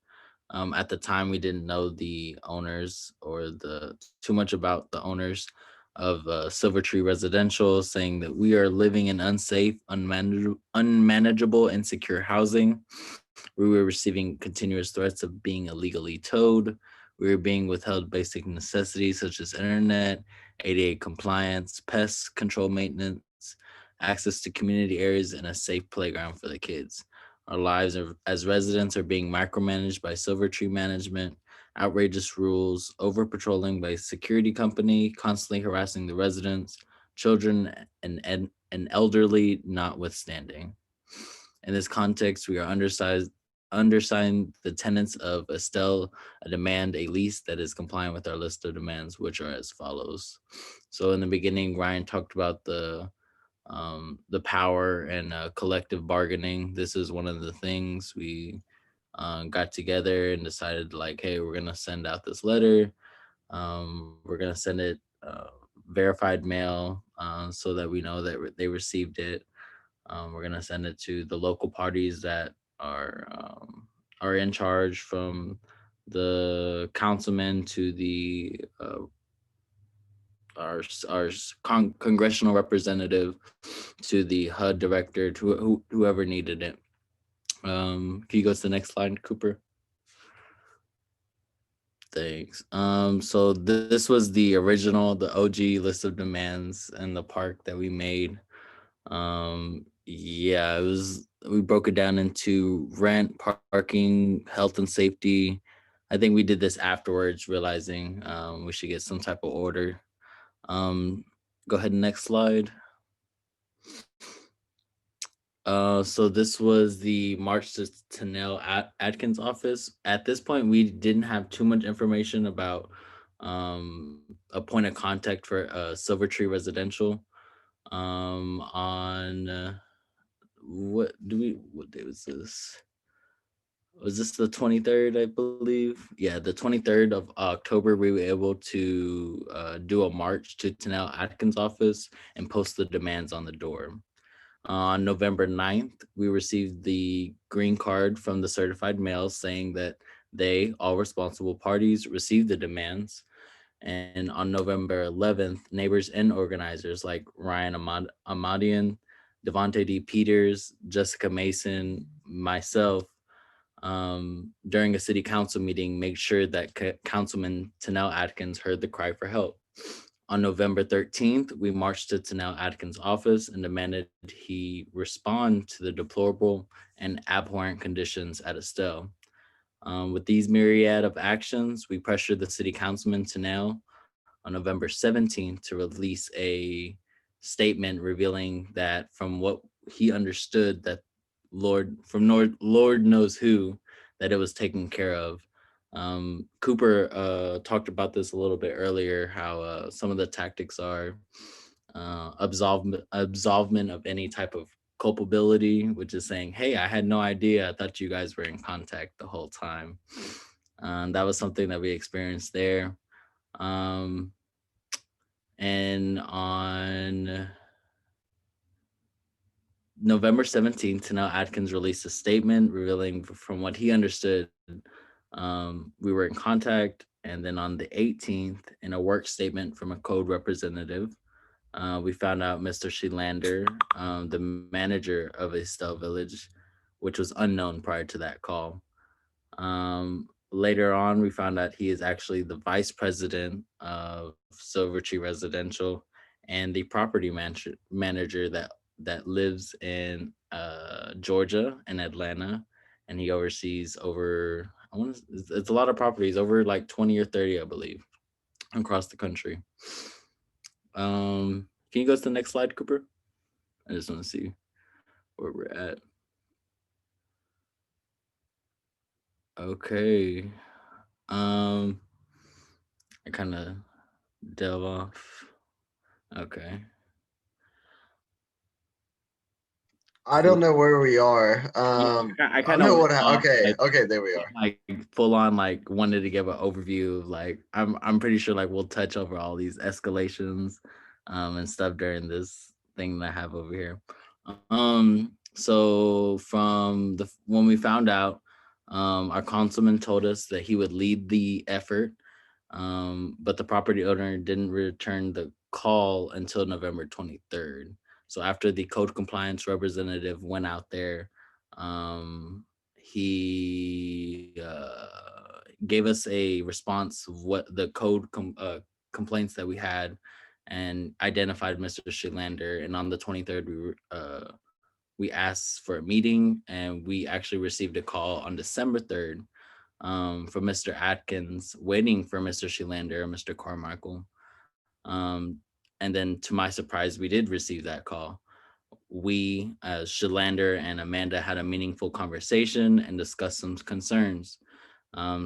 At the time, we didn't know the owners or the too much about the owners of Silver Tree Residential, saying that we are living in unsafe, unmanageable, insecure housing. We were receiving continuous threats of being illegally towed. We were being withheld basic necessities such as internet, ADA compliance, pest control maintenance, access to community areas, and a safe playground for the kids. Our lives as residents are being micromanaged by Silver Tree Management, outrageous rules, over patrolling by security company, constantly harassing the residents, children, and elderly notwithstanding. In this context, we are undersigned the tenants of Estelle demand a lease that is compliant with our list of demands, which are as follows. So in the beginning, Ryan talked about the power and collective bargaining. This is one of the things we got together and decided, like, hey, we're gonna send out this letter. We're gonna send it verified mail so that we know that they received it. We're gonna send it to the local parties that are in charge, from the councilman to the congressional representative to the HUD director, to whoever needed it. Can you go to the next slide, Cooper? Thanks. So this was the original, the OG list of demands in the park that we made. Yeah, we broke it down into rent, parking, health and safety. I think we did this afterwards, realizing we should get some type of order. Go ahead, next slide. So this was the March to Tanel Atkins office. At this point, we didn't have too much information about a point of contact for Silver Tree Residential. On what day was this? Was this the 23rd, I believe? Yeah, the 23rd of October, we were able to do a march to Tanel Atkins office and post the demands on the door. On November 9th, we received the green card from the certified mail saying that they, all responsible parties, received the demands. And on November 11th, neighbors and organizers like Ryan Amadian, Devontae D. Peters, Jessica Mason, myself, during a city council meeting, make sure that Councilman Tanel Atkins heard the cry for help. On November 13th, we marched to Tanel Atkins' office and demanded he respond to the deplorable and abhorrent conditions at Estelle. With these myriad of actions, we pressured the city councilman Tanel on November 17th to release a statement revealing that from what he understood that Lord knows who, that it was taken care of. Cooper talked about this a little bit earlier, how some of the tactics are absolvement of any type of culpability, which is saying, hey, I had no idea. I thought you guys were in contact the whole time. That was something that we experienced there. And on November 17th, Tanel Atkins released a statement revealing from what he understood, we were in contact. And then on the 18th, in a work statement from a code representative, we found out Mr. Shelander, the manager of Estelle Village, which was unknown prior to that call. Later on, we found out he is actually the vice president of Silver Tree Residential and the property manager that lives in Georgia and Atlanta, and he oversees over it's a lot of properties, over like 20 or 30, I believe, across the country. Can you go to the next slide, Cooper? I just want to see where we're at. Okay. I kind of delve off. Okay. I don't know where we are. I I kind of know went what. off, Okay, like, okay, there we are. like full on, like wanted to give an overview of, like, I'm pretty sure like we'll touch over all these escalations and stuff during this thing that I have over here. So from when we found out, our councilman told us that he would lead the effort, but the property owner didn't return the call until November 23rd. So after the code compliance representative went out there, he gave us a response of what the code complaints that we had, and identified Mr. Shelander. And on the 23rd, we asked for a meeting, and we actually received a call on December 3rd from Mr. Atkins, waiting for Mr. Shelander and Mr. Carmichael. And then, to my surprise, we did receive that call. We, as Shelander and Amanda, had a meaningful conversation and discussed some concerns.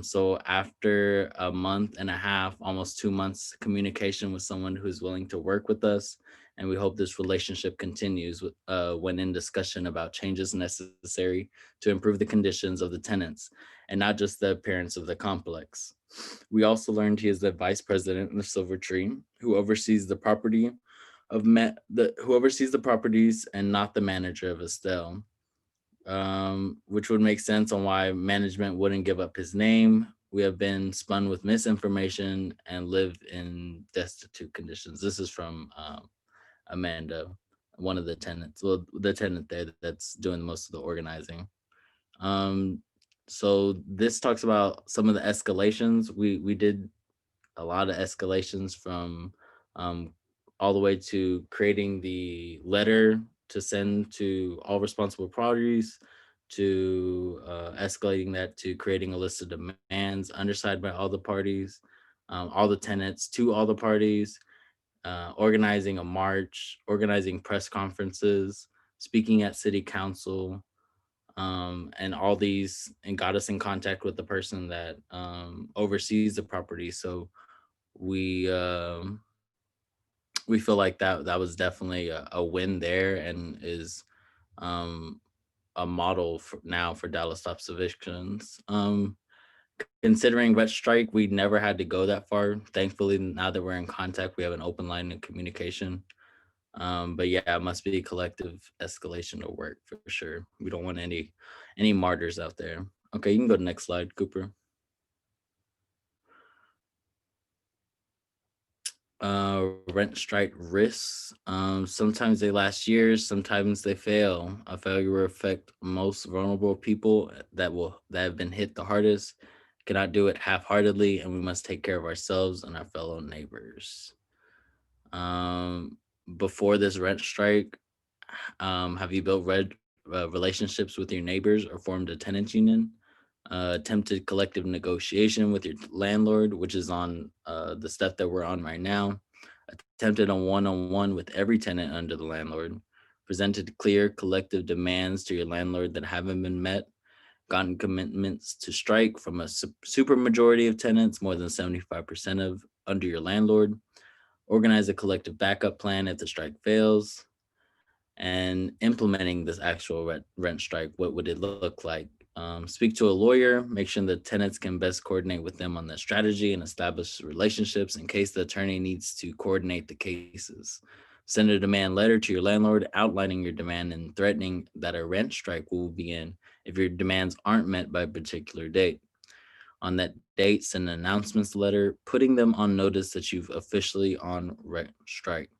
So after a month and a half, almost 2 months communication with someone who's willing to work with us, and we hope this relationship continues when in discussion about changes necessary to improve the conditions of the tenants and not just the appearance of the complex. We also learned he is the vice president of Silver Tree, who oversees the property of who oversees the properties and not the manager of Estelle. Which would make sense on why management wouldn't give up his name. We have been spun with misinformation and live in destitute conditions. This is from Amanda, one of the tenants, well, the tenant there that's doing most of the organizing. So this talks about some of the escalations. We did a lot of escalations, from all the way to creating the letter to send to all responsible parties, to escalating that to creating a list of demands undersigned by all the parties, all the tenants to all the parties, organizing a march, organizing press conferences, speaking at city council, and all these, and got us in contact with the person that oversees the property. So we we feel like that was definitely a win there, and is a model now for Dallas Stops Evictions. Considering Red Strike, we never had to go that far. Thankfully, now that we're in contact, we have an open line of communication. But yeah, it must be collective escalation to work for sure. We don't want any martyrs out there. Okay, you can go to next slide, Cooper. Rent strike risks. Sometimes they last years, sometimes they fail. A failure will affect most vulnerable people that have been hit the hardest. Cannot do it half-heartedly, and we must take care of ourselves and our fellow neighbors. Um, Before this rent strike, have you built relationships with your neighbors or formed a tenants union? Attempted collective negotiation with your landlord, which is on the step that we're on right now. Attempted a one-on-one with every tenant under the landlord. Presented clear collective demands to your landlord that haven't been met. Gotten commitments to strike from a super majority of tenants, more than 75% of under your landlord. Organize a collective backup plan if the strike fails, and implementing this actual rent strike. What would it look like? Speak to a lawyer, make sure the tenants can best coordinate with them on the strategy and establish relationships in case the attorney needs to coordinate the cases. Send a demand letter to your landlord outlining your demand and threatening that a rent strike will begin if your demands aren't met by a particular date. On that date, send an announcements letter putting them on notice that you've officially on rent strike.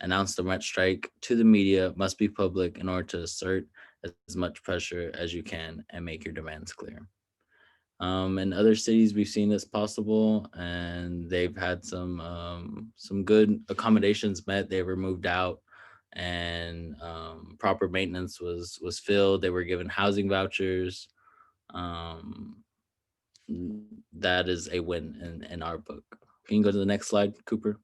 Announce the rent strike to the media must be public in order to assert as much pressure as you can and make your demands clear. In other cities, we've seen this possible, and they've had some good accommodations met. They were moved out, and proper maintenance was filled. They were given housing vouchers. Um, that is a win in our book. Can you go to the next slide, Cooper?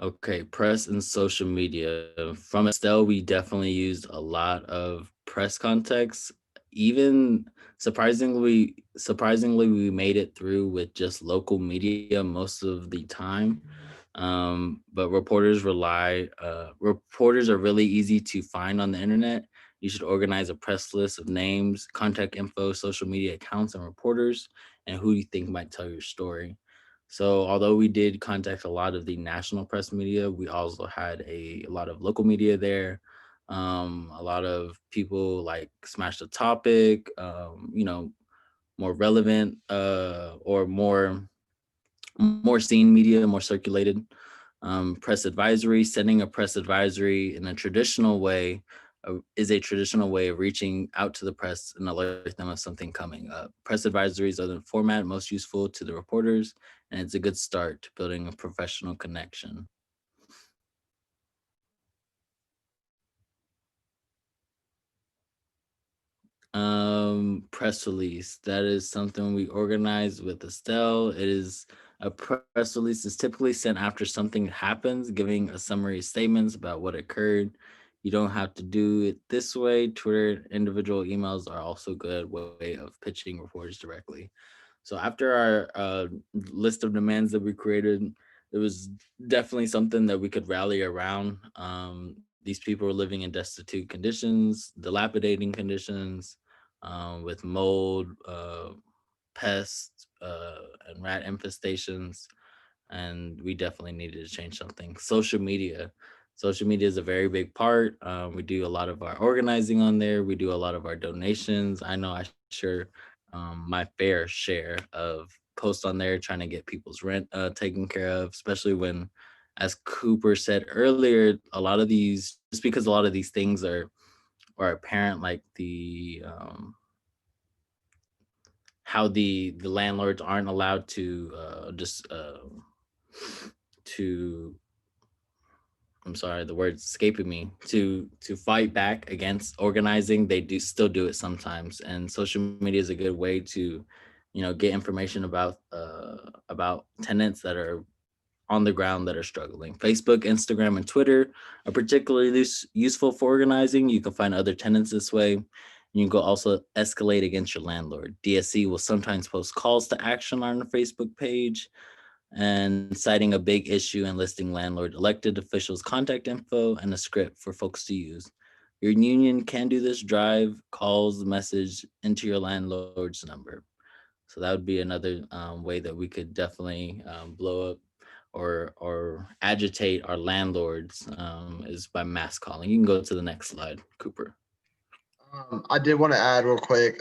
Okay, press and social media. From Estelle, we definitely used a lot of press context. Even surprisingly, we made it through with just local media most of the time. But reporters are really easy to find on the internet. You should organize a press list of names, contact info, social media accounts, and reporters, and who you think might tell your story. So although we did contact a lot of the national press media, we also had a lot of local media there. A lot of people like Smash the Topic, more relevant or more seen media, more circulated. Press advisory, sending a press advisory in a traditional way is a traditional way of reaching out to the press and alert them of something coming up. Press advisories are the format most useful to the reporters, and it's a good start to building a professional connection. Press release. That is something we organize with Estelle. It is a press release is typically sent after something happens, giving a summary of statements about what occurred. You don't have to do it this way. Twitter individual emails are also a good way of pitching reporters directly. So after our list of demands that we created, it was definitely something that we could rally around. These people were living in destitute conditions, dilapidating conditions, with mold, pests, and rat infestations, and we definitely needed to change something. Social media is a very big part. We do a lot of our organizing on there. We do a lot of our donations. I know I share my fair share of posts on there trying to get people's rent taken care of, especially when, as Cooper said earlier, a lot of these, just because a lot of these things are apparent, like the how the landlords aren't allowed to just to I'm sorry, the word's escaping me, to fight back against organizing. They do still do it sometimes, and social media is a good way to, get information about tenants that are on the ground that are struggling. Facebook, Instagram, and Twitter are particularly useful for organizing. You can find other tenants this way. You can also escalate against your landlord. DSC will sometimes post calls to action on the Facebook page and citing a big issue and listing landlord elected officials' contact info and a script for folks to use. Your union can do this, drive calls message into your landlord's number. So that would be another way that we could definitely blow up or agitate our landlords is by mass calling. You can go to the next slide, Cooper. I did want to add real quick,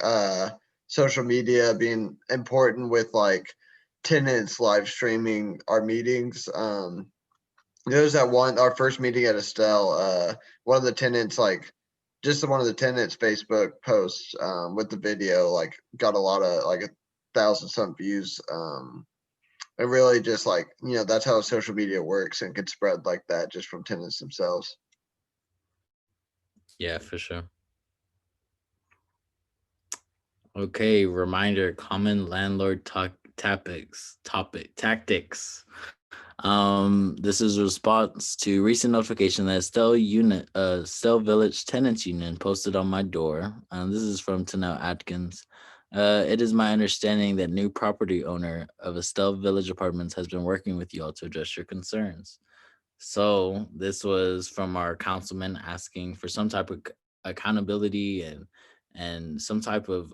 social media being important with like tenants live streaming our meetings. There was that one, our first meeting at Estelle, one of the tenants, like just one of the tenants' Facebook posts with the video, like got a lot of like 1,000 some views. It really just like, you know, that's how social media works and can spread like that just from tenants themselves. Yeah, for sure. Okay, reminder, common landlord tactics. This is a response to recent notification that Estelle Village Tenants Union posted on my door. This is from Tanel Atkins. It is my understanding that new property owner of Estelle Village Apartments has been working with you all to address your concerns. So this was from our councilman asking for some type of accountability and some type of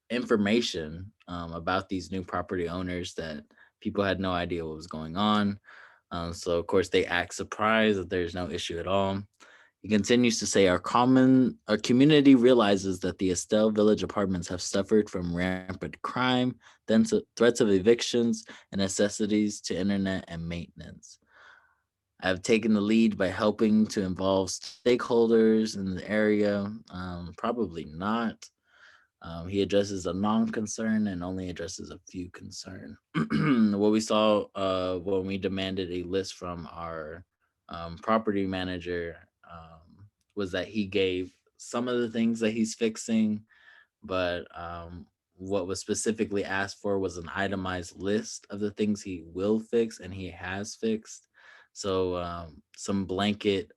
information about these new property owners that people had no idea what was going on. So of course they act surprised that there's no issue at all. He continues to say our community realizes that the Estelle Village apartments have suffered from rampant crime, then threats of evictions, and necessities to internet and maintenance. I've taken the lead by helping to involve stakeholders in the area. Probably not. He addresses a non-concern and only addresses a few concern. What we saw when we demanded a list from our property manager was that he gave some of the things that he's fixing, but what was specifically asked for was an itemized list of the things he will fix and he has fixed. So some blanket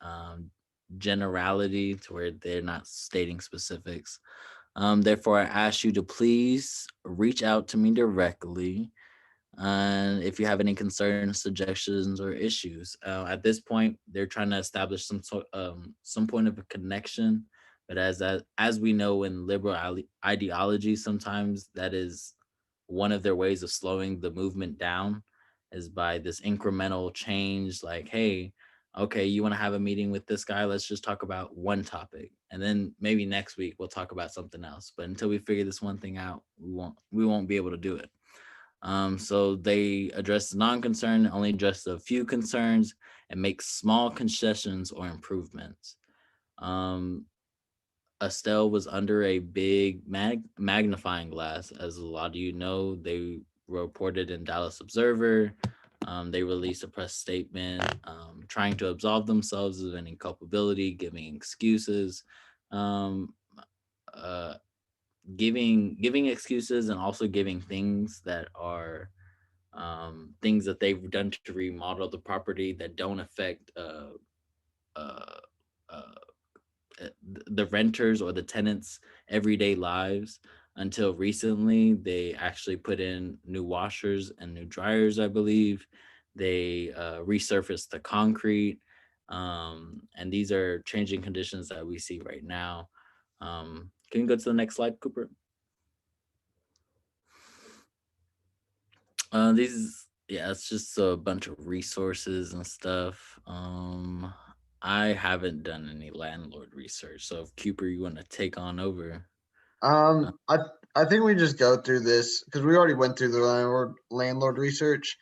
generality to where they're not stating specifics. Therefore, I ask you to please reach out to me directly. And if you have any concerns, suggestions, or issues, at this point, they're trying to establish some point of a connection. But as we know in liberal ideology, sometimes that is one of their ways of slowing the movement down is by this incremental change. Like, hey, okay, you want to have a meeting with this guy? Let's just talk about one topic, and then maybe next week we'll talk about something else. But until we figure this one thing out, we won't be able to do it. So they address the non-concern, only address a few concerns, and make small concessions or improvements. Estelle was under a big magnifying glass, as a lot of you know. They reported in Dallas Observer. They released a press statement trying to absolve themselves of any culpability, giving excuses, um, uh, giving excuses, and also giving things that are things that they've done to remodel the property that don't affect uh, uh, the renters or the tenants' everyday lives. Until recently, they actually put in new washers and new dryers, I believe. They resurfaced the concrete. And these are changing conditions that we see right now. Can you go to the next slide, Cooper? Yeah, it's just a bunch of resources and stuff. I haven't done any landlord research, so if Cooper, you want to take on over. I think we just go through this because we already went through the landlord research.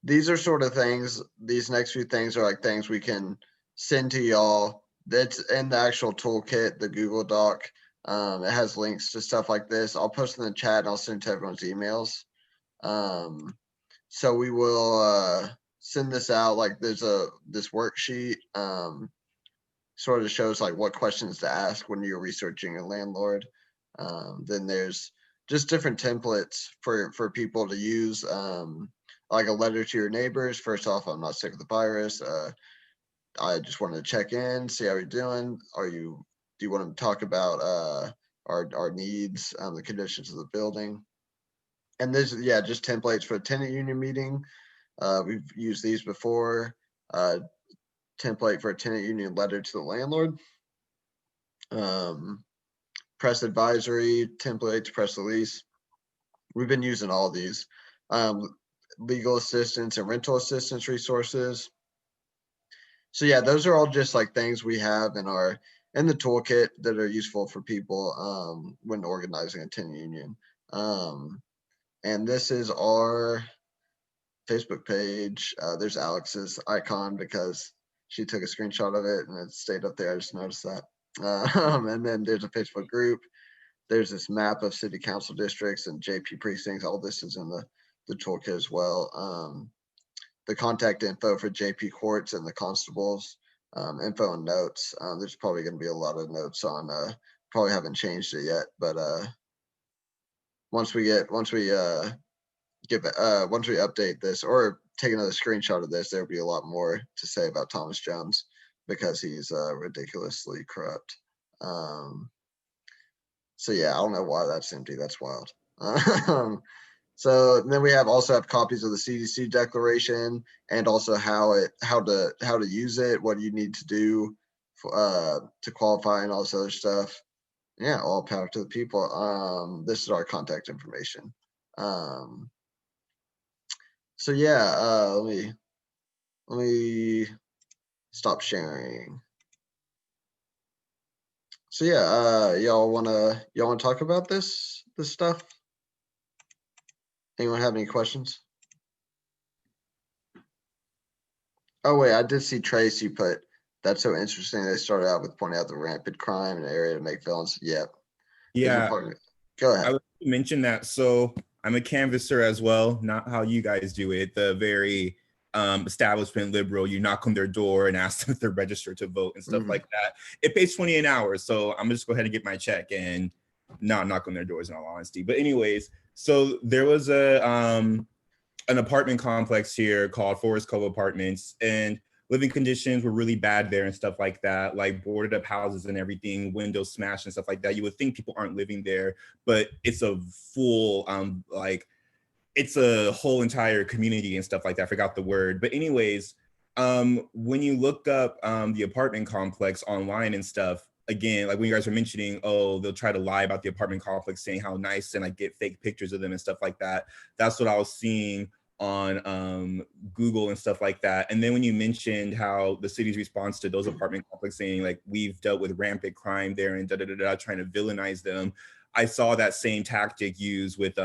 These are sort of things. These next few things are like things we can send to y'all. That's in the actual toolkit, the Google Doc. It has links to stuff like this. I'll post in the chat and I'll send to everyone's emails. So we will send this out. Like there's this worksheet sort of shows like what questions to ask when you're researching a landlord. Then there's just different templates for people to use, like a letter to your neighbors. First off, I'm not sick of the virus. I just wanted to check in, see how you're doing. Do you want to talk about our needs, the conditions of the building? And this, yeah, just templates for a tenant union meeting. We've used these before. Template for a tenant union letter to the landlord. Press advisory template to press release. We've been using all these. legal assistance and rental assistance resources. So yeah, those are all just like things we have in the toolkit that are useful for people when organizing a tenant union. And this is our Facebook page. There's Alex's icon because she took a screenshot of it and it stayed up there. I just noticed that. And then there's a Facebook group. There's this map of city council districts and JP precincts. All this is in the toolkit as well. The contact info for JP courts and the constables, info and notes. There's probably going to be a lot of notes on. Probably haven't changed it yet, but once we update this or take another screenshot of this, there'll be a lot more to say about Thomas Jones because he's ridiculously corrupt. So yeah, I don't know why that's empty. That's wild. So then we also have copies of the CDC declaration and also how to use it, what you need to do to qualify and all this other stuff. Yeah, all power to the people. This is our contact information. So yeah, let me stop sharing. So yeah, y'all wanna talk about this stuff? Anyone have any questions? Oh wait, I did see Trace. You put that's so interesting. They started out with pointing out the rampant crime in an area to make felons. Yep. Yeah, Go ahead. I would mention that. So I'm a canvasser as well, not how you guys do it. The very establishment liberal, you knock on their door and ask them if they're registered to vote and stuff like that. It pays $20 an hour, so I'm just go ahead and get my check and not knock on their doors in all honesty. But anyways, so there was an apartment complex here called Forest Cove Apartments, and living conditions were really bad there and stuff like that, like boarded up houses and everything, windows smashed and stuff like that. You would think people aren't living there, but it's a full it's a whole entire community and stuff like that. I forgot the word. But anyways, when you look up the apartment complex online and stuff, again, like when you guys were mentioning, oh, they'll try to lie about the apartment complex, saying how nice and like get fake pictures of them and stuff like that. That's what I was seeing on Google and stuff like that. And then when you mentioned how the city's response to those apartment complexes saying like we've dealt with rampant crime there and trying to villainize them, I saw that same tactic used with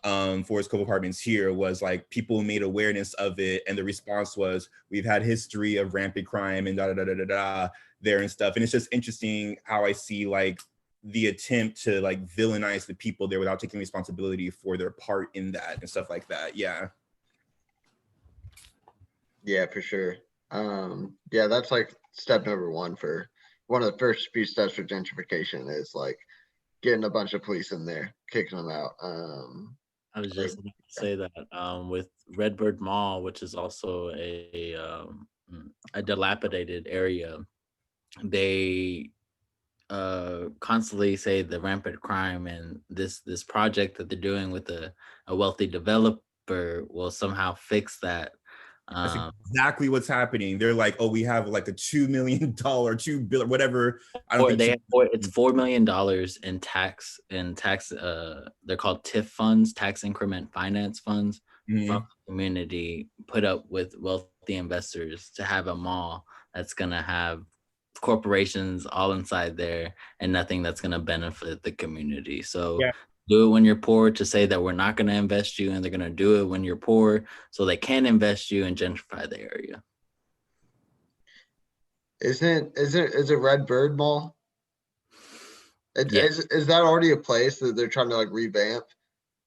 Forest Cove Apartments here was like people made awareness of it, and the response was we've had history of rampant crime and there and stuff. And it's just interesting how I see like the attempt to like villainize the people there without taking responsibility for their part in that and stuff like that. Yeah. Yeah, for sure. Yeah, that's like step number one for one of the first few steps for gentrification is like getting a bunch of police in there, kicking them out. I was just going to say that with Redbird Mall, which is also a dilapidated area, they constantly say the rampant crime and this project that they're doing with a wealthy developer will somehow fix that. That's exactly what's happening. They're like, oh, we have like a $2 million, $2 billion, whatever. I don't think it's $4 million in tax. They're called TIF funds, tax increment finance funds, from the community put up with wealthy investors to have a mall that's gonna have corporations all inside there and nothing that's gonna benefit the community. So yeah. Do it when you're poor to say that we're not going to invest you, and they're going to do it when you're poor so they can invest you and gentrify the area. Is it Red Bird Mall? Yeah. Is that already a place that they're trying to like revamp?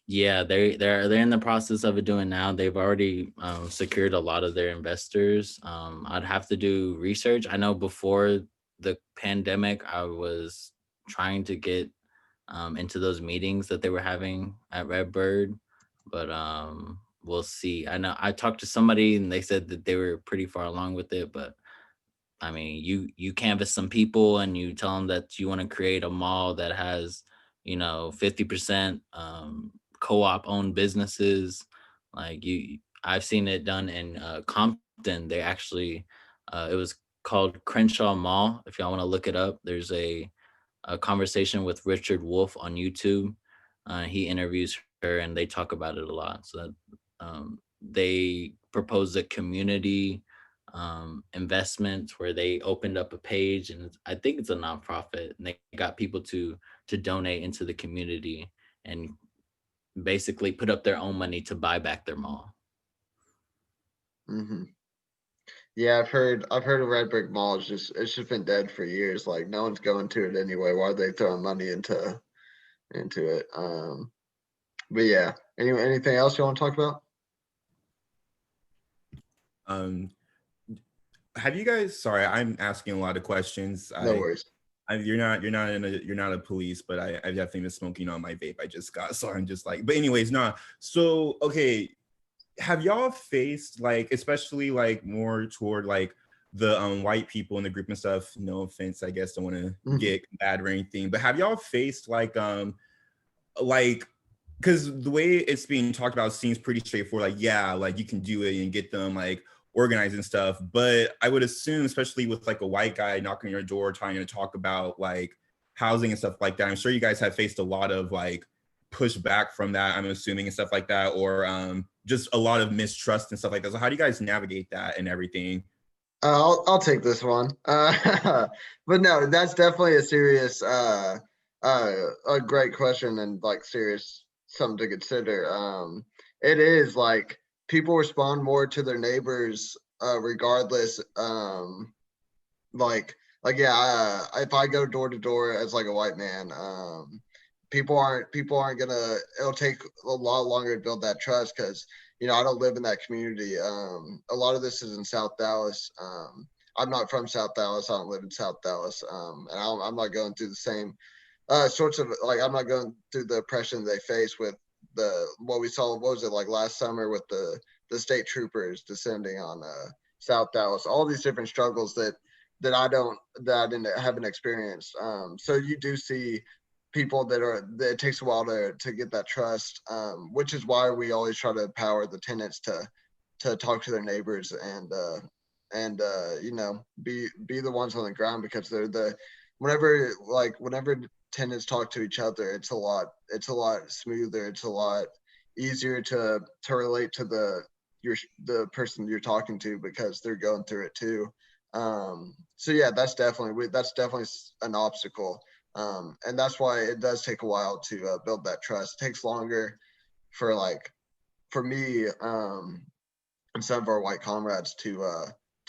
Yeah, they're in the process of it doing now. They've already secured a lot of their investors. I'd have to do research. I know before the pandemic, I was trying to get into those meetings that they were having at Redbird, but we'll see. I know I talked to somebody and they said that they were pretty far along with it, but I mean, you canvass some people and you tell them that you want to create a mall that has, 50% co-op owned businesses. Like I've seen it done in Compton. They actually, it was called Crenshaw Mall. If y'all want to look it up, there's a conversation with Richard Wolf on YouTube. He interviews her and they talk about it a lot. So that, they proposed a community investment where they opened up a page, and I think it's a nonprofit, and they got people to donate into the community and basically put up their own money to buy back their mall. Hmm. Yeah, I've heard of Red Brick Mall. It's just been dead for years. Like no one's going to it anyway. Why are they throwing money into it? But yeah. Anyway, anything else you want to talk about? Um, have you guys? Sorry, I'm asking a lot of questions. No worries. You're not a police, but I definitely been smoking on my vape I just got. So I'm just like, but anyways, nah. So okay, have y'all faced like, especially like more toward like the white people in the group and stuff? No offense, I guess, don't want to get bad or anything, but have y'all faced like because the way it's being talked about seems pretty straightforward, like yeah, like you can do it and get them like organized and stuff, but I would assume, especially with like a white guy knocking on your door trying to talk about like housing and stuff like that, I'm sure you guys have faced a lot of like pushback from that, I'm assuming, and stuff like that, or just a lot of mistrust and stuff like that. So how do you guys navigate that and everything? I'll take this one. But no, that's definitely a serious, a great question and like serious something to consider. It is like people respond more to their neighbors, regardless. Like yeah, if I go door to door as like a white man, people aren't gonna. It'll take a lot longer to build that trust because I don't live in that community. A lot of this is in South Dallas. I'm not from South Dallas. I don't live in South Dallas. And I'm not going through the same sorts of like I'm not going through the oppression they face with what we saw. What was it like last summer with the state troopers descending on South Dallas? All these different struggles that I haven't experienced. So you do see people that it takes a while to get that trust, which is why we always try to empower the tenants to talk to their neighbors and be the ones on the ground, because they're whenever tenants talk to each other, it's a lot smoother, it's a lot easier to relate to the person you're talking to because they're going through it too. So yeah, that's definitely an obstacle. And that's why it does take a while to build that trust. It takes longer for me and some of our white comrades to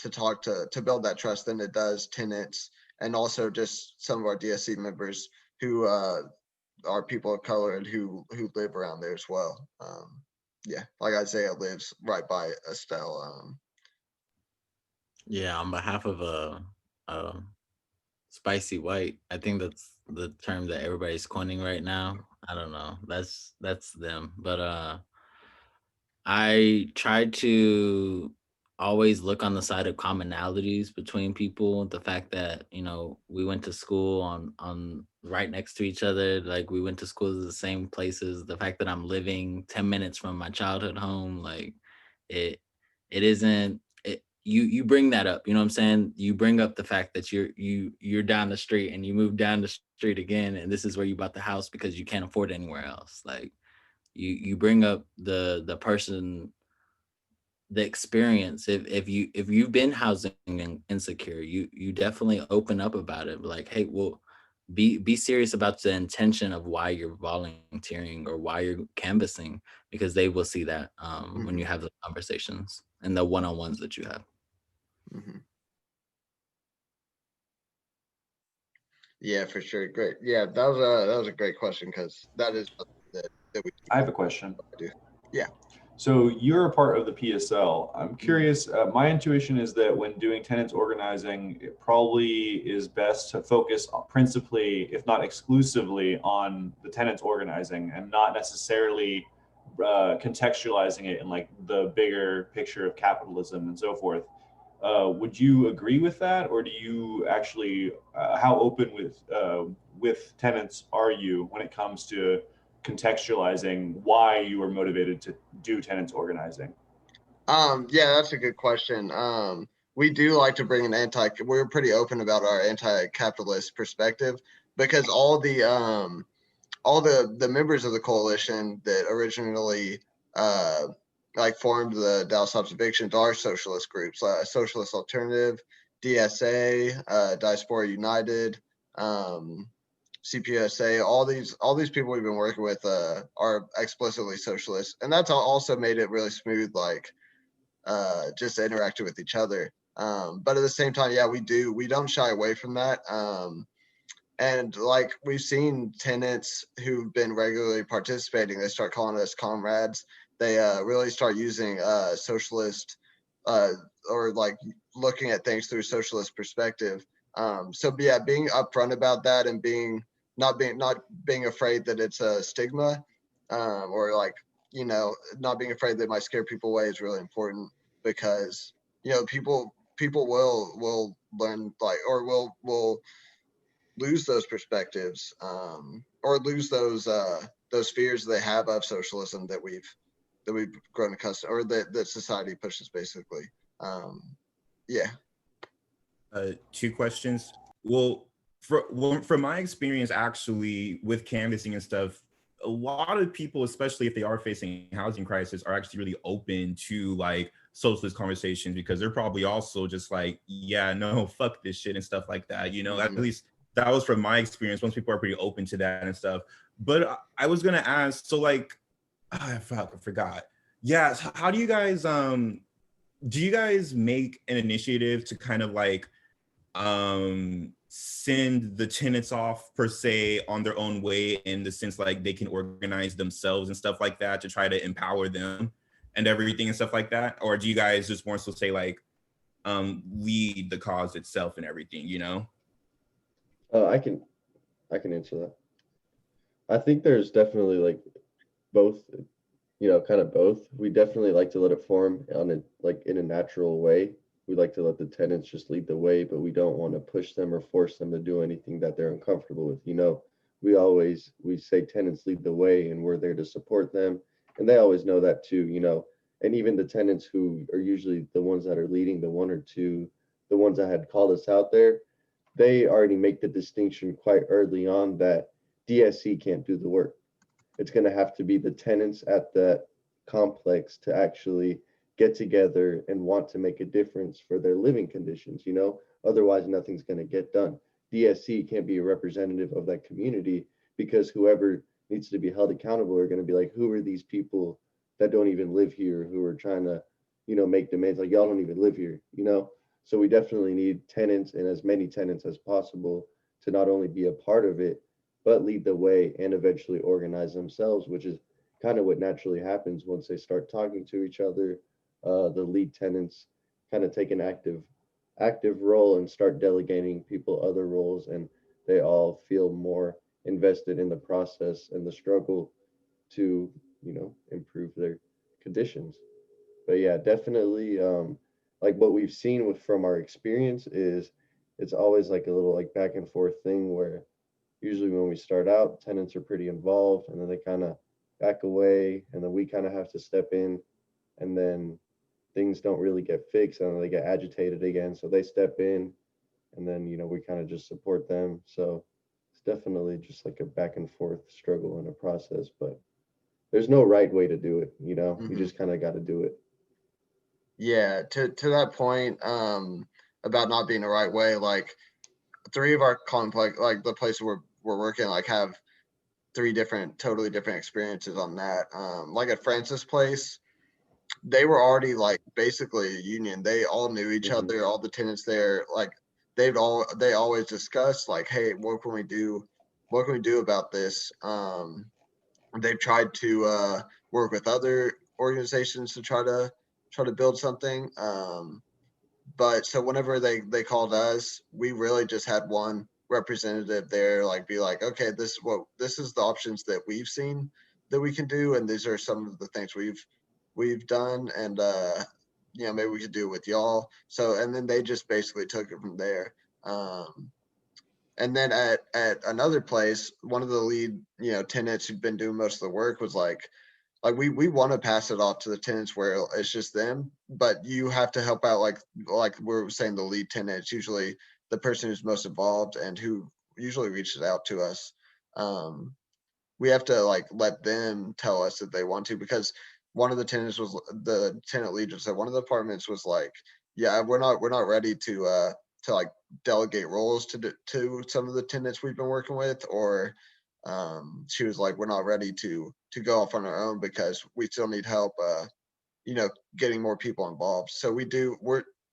talk to build that trust than it does tenants, and also just some of our DSC members who are people of color and who live around there as well. Yeah, like Isaiah lives right by Estelle. Yeah, on behalf of a spicy white, I think that's the term that everybody's coining right now. I don't know. That's them. But I try to always look on the side of commonalities between people. The fact that, we went to school on right next to each other, like we went to school at the same places. The fact that I'm living 10 minutes from my childhood home, like it it isn't it, you bring that up, you know what I'm saying? You bring up the fact that you're down the street and you move down the street again, and this is where you bought the house because you can't afford it anywhere else. Like you bring up the person, the experience. If you've been housing insecure, you definitely open up about it, like, hey, well, be serious about the intention of why you're volunteering or why you're canvassing, because they will see that when you have the conversations and the one-on-ones that you have. Mm-hmm. Yeah, for sure. Great. Yeah, that was a great question, because that is something that we I have a question. do. Yeah. So you're a part of the PSL. I'm curious, my intuition is that when doing tenants organizing, it probably is best to focus principally, if not exclusively, on the tenants organizing and not necessarily contextualizing it in like the bigger picture of capitalism and so forth. Would you agree with that, or do you actually, how open with tenants are you when it comes to contextualizing why you are motivated to do tenants organizing? Yeah, that's a good question. We do like to bring we're pretty open about our anti-capitalist perspective, because all the members of the coalition that originally like formed the Dallas Stops Evictions, our socialist groups, Socialist Alternative, DSA, Diaspora United, CPUSA, all these people we've been working with are explicitly socialist, and that's also made it really smooth, like just interacting with each other. But at the same time, yeah, we don't shy away from that. And like we've seen tenants who've been regularly participating, they start calling us comrades. They really start using socialist or like looking at things through a socialist perspective. So yeah, being upfront about that and not being afraid that it's a stigma, or like, you know, not being afraid that might scare people away is really important, because, you know, people will learn, like, or will lose those perspectives, or lose those fears they have of socialism that we've grown accustomed, or that society pushes, basically. Yeah. 2 questions. Well, from my experience, actually, with canvassing and stuff, a lot of people, especially if they are facing housing crisis, are actually really open to like socialist conversations, because they're probably also just like, yeah, no, fuck this shit and stuff like that. You know, at least that was from my experience. Most people are pretty open to that and stuff. But I was gonna ask, so like, I forgot. Yeah, so how do you guys make an initiative to kind of like send the tenants off per se on their own way, in the sense like they can organize themselves and stuff like that to try to empower them and everything and stuff like that? Or do you guys just more so say like lead the cause itself and everything, you know? I can answer that. I think there's definitely like both, kind of both. We definitely like to let it form on a like in a natural way. We like to let the tenants just lead the way, but we don't want to push them or force them to do anything that they're uncomfortable with. We say tenants lead the way, and we're there to support them, and they always know that too. And even the tenants who are usually the ones that are leading, the one or two, the ones that had called us out there, they already make the distinction quite early on that DSC can't do the work. It's going to have to be the tenants at that complex to actually get together and want to make a difference for their living conditions. Otherwise nothing's going to get done. DSC can't be a representative of that community, because whoever needs to be held accountable are going to be like, who are these people that don't even live here, who are trying to make demands, like, y'all don't even live here. So we definitely need tenants, and as many tenants as possible, to not only be a part of it, but lead the way and eventually organize themselves, which is kind of what naturally happens once they start talking to each other. The lead tenants kind of take an active role and start delegating people other roles, and they all feel more invested in the process and the struggle to improve their conditions. But yeah, definitely, like what we've seen from our experience is it's always like a little like back and forth thing, where usually when we start out, tenants are pretty involved, and then they kind of back away, and then we kind of have to step in, and then things don't really get fixed, and then they get agitated again. So they step in, and then we kind of just support them. So it's definitely just like a back and forth struggle and a process, but there's no right way to do it. You just kind of got to do it. Yeah, to that point, about not being the right way, like 3 of our complex, like the place we're working, like have 3 totally different experiences on that. Like at Francis Place, they were already like basically a union. They all knew each other, all the tenants there. Like they always discussed like, hey, what can we do? What can we do about this? They've tried to work with other organizations to try to build something. But so whenever they called us, we really just had one representative there, like be like, okay, this is the options that we've seen that we can do, and these are some of the things we've done, and maybe we could do it with y'all. So, and then they just basically took it from there. And then at another place, one of the lead tenants who've been doing most of the work was like we want to pass it off to the tenants where it's just them, but you have to help out, like we're saying, the lead tenant. It's usually the person who's most involved and who usually reaches out to us. We have to like let them tell us if they want to, because one of the tenants was, the tenant lead just said, one of the apartments was like, yeah, we're not ready to like delegate roles to some of the tenants we've been working with, or she was like, we're not ready to go off on our own because we still need help, getting more people involved. So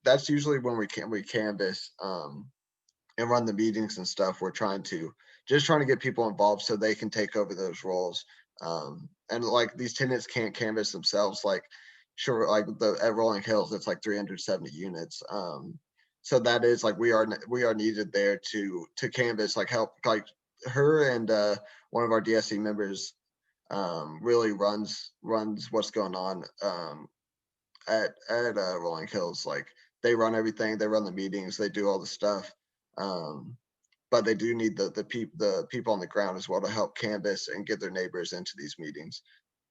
that's usually when we canvas and run the meetings and stuff. We're trying to get people involved so they can take over those roles. And like these tenants can't canvas themselves. Like, sure, like at Rolling Hills, it's like 370 units. So that is like we are needed there to canvas, like help, like her and one of our DSC members really runs what's going on at Rolling Hills. Like they run everything, they run the meetings, they do all the stuff. But they do need the people on the ground as well to help canvas and get their neighbors into these meetings.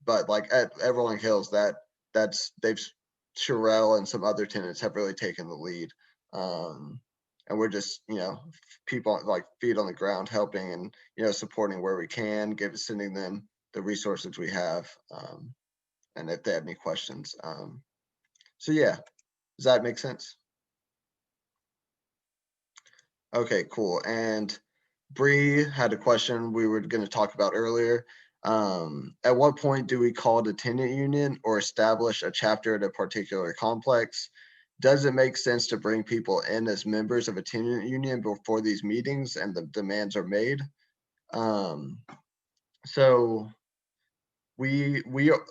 But like at Rolling Hills, they've Sherelle and some other tenants have really taken the lead. And we're just, people like feet on the ground helping and, supporting where we can, sending them the resources we have. And if they have any questions. So yeah, does that make sense? Okay, cool. And Bree had a question we were going to talk about earlier. At what point do we call it a tenant union or establish a chapter at a particular complex? Does it make sense to bring people in as members of a tenant union before these meetings and the demands are made? So we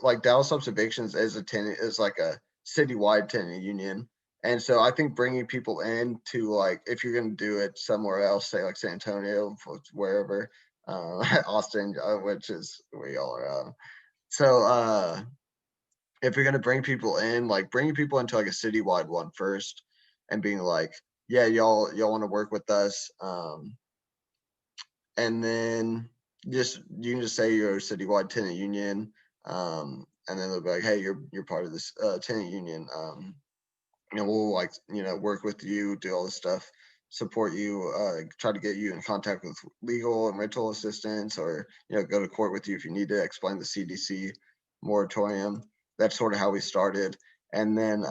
like Dallas Stops Evictions is like a citywide tenant union. And so I think bringing people in to, like, if you're going to do it somewhere else, say like San Antonio, wherever, Austin, which is where y'all are. So if you're going to bring people in, like bringing people into like a citywide one first and being like, yeah, y'all want to work with us. And then you can just say you're a citywide tenant union. And then they'll be like, hey, you're part of this tenant union. We'll like, work with you, do all this stuff, support you, try to get you in contact with legal and rental assistance, or, go to court with you if you need to explain the CDC moratorium. That's sort of how we started. And then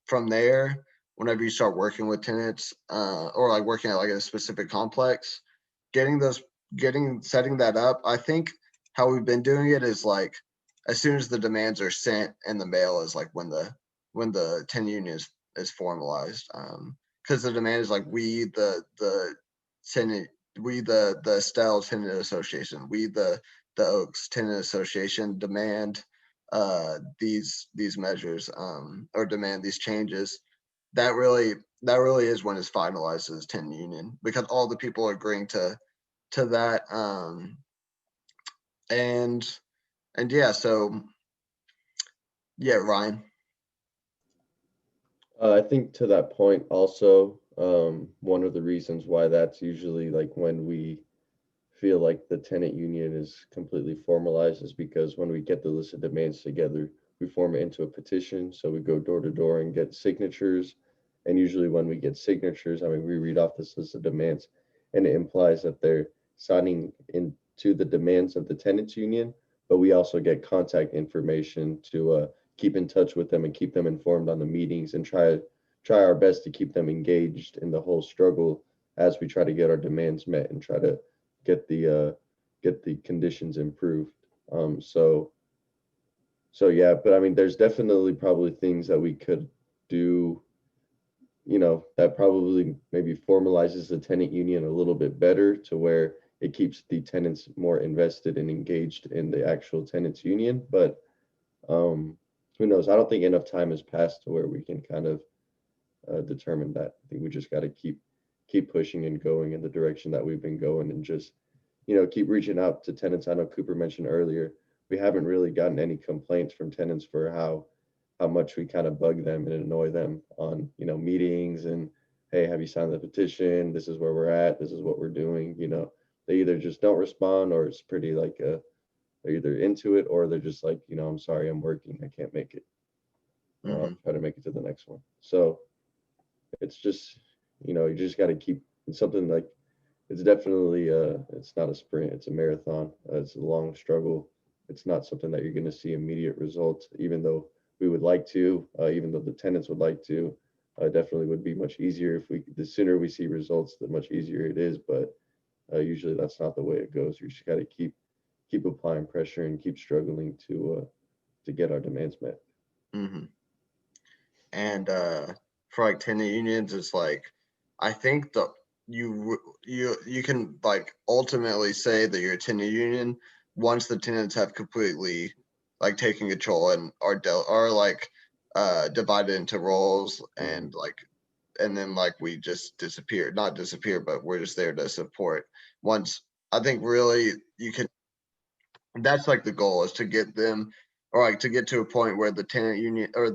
from there, whenever you start working with tenants or like working at like a specific complex, setting that up, I think how we've been doing it is like, as soon as the demands are sent in the mail is like when the tenant union is formalized. Because the demand is like, we the tenant, we the Estelle Tenant Association, we the Oaks Tenant Association demand these measures, or demand these changes. That really is when it's finalized as tenant union, because all the people are agreeing to that. And yeah, so yeah, Ryan. I think to that point also, one of the reasons why that's usually like when we feel like the tenant union is completely formalized is because when we get the list of demands together, we form it into a petition. So we go door to door and get signatures. And usually when we get signatures, I mean, we read off this list of demands and it implies that they're signing into the demands of the tenants union, but we also get contact information to keep in touch with them and keep them informed on the meetings and try our best to keep them engaged in the whole struggle as we try to get our demands met and try to get the conditions improved. So yeah, but I mean, there's definitely probably things that we could do, that probably maybe formalizes the tenant union a little bit better to where it keeps the tenants more invested and engaged in the actual tenants union. But who knows? I don't think enough time has passed to where we can kind of determine that. I think we just got to keep pushing and going in the direction that we've been going and just keep reaching out to tenants. I know Cooper mentioned earlier, we haven't really gotten any complaints from tenants for how much we kind of bug them and annoy them on, meetings and, hey, have you signed the petition? This is where we're at. This is what we're doing. They either just don't respond or it's pretty like they're either into it or they're just like, I'm sorry, I'm working. I can't make it. I'll try to make it to the next one. So it's just, you just got to keep, it's something like, it's definitely it's not a sprint, it's a marathon. It's a long struggle. it's not something that you're going to see immediate results, even though we would like to, even though the tenants would like to. Definitely would be much easier if the sooner we see results, the much easier it is. But usually that's not the way it goes. You just got to keep applying pressure and keep struggling to get our demands met. Mm-hmm. And for like tenant unions, it's like, I think you can like ultimately say that you're a tenant union once the tenants have completely like taken control and are like divided into roles, and like, and then like we just disappear, not disappear, but we're just there to support. Once, I think really you can, that's like the goal, is to get them, or like to get to a point where the tenant union or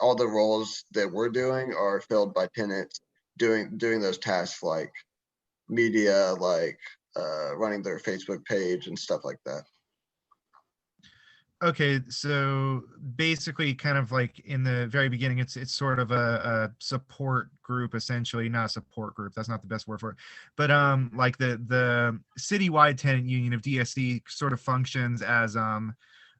all the roles that we're doing are filled by tenants doing those tasks, like media, like running their Facebook page and stuff like that. Okay, so basically, kind of like in the very beginning, it's sort of a support group, essentially. Not a support group, that's not the best word for it, but like the citywide tenant union of DSC sort of functions as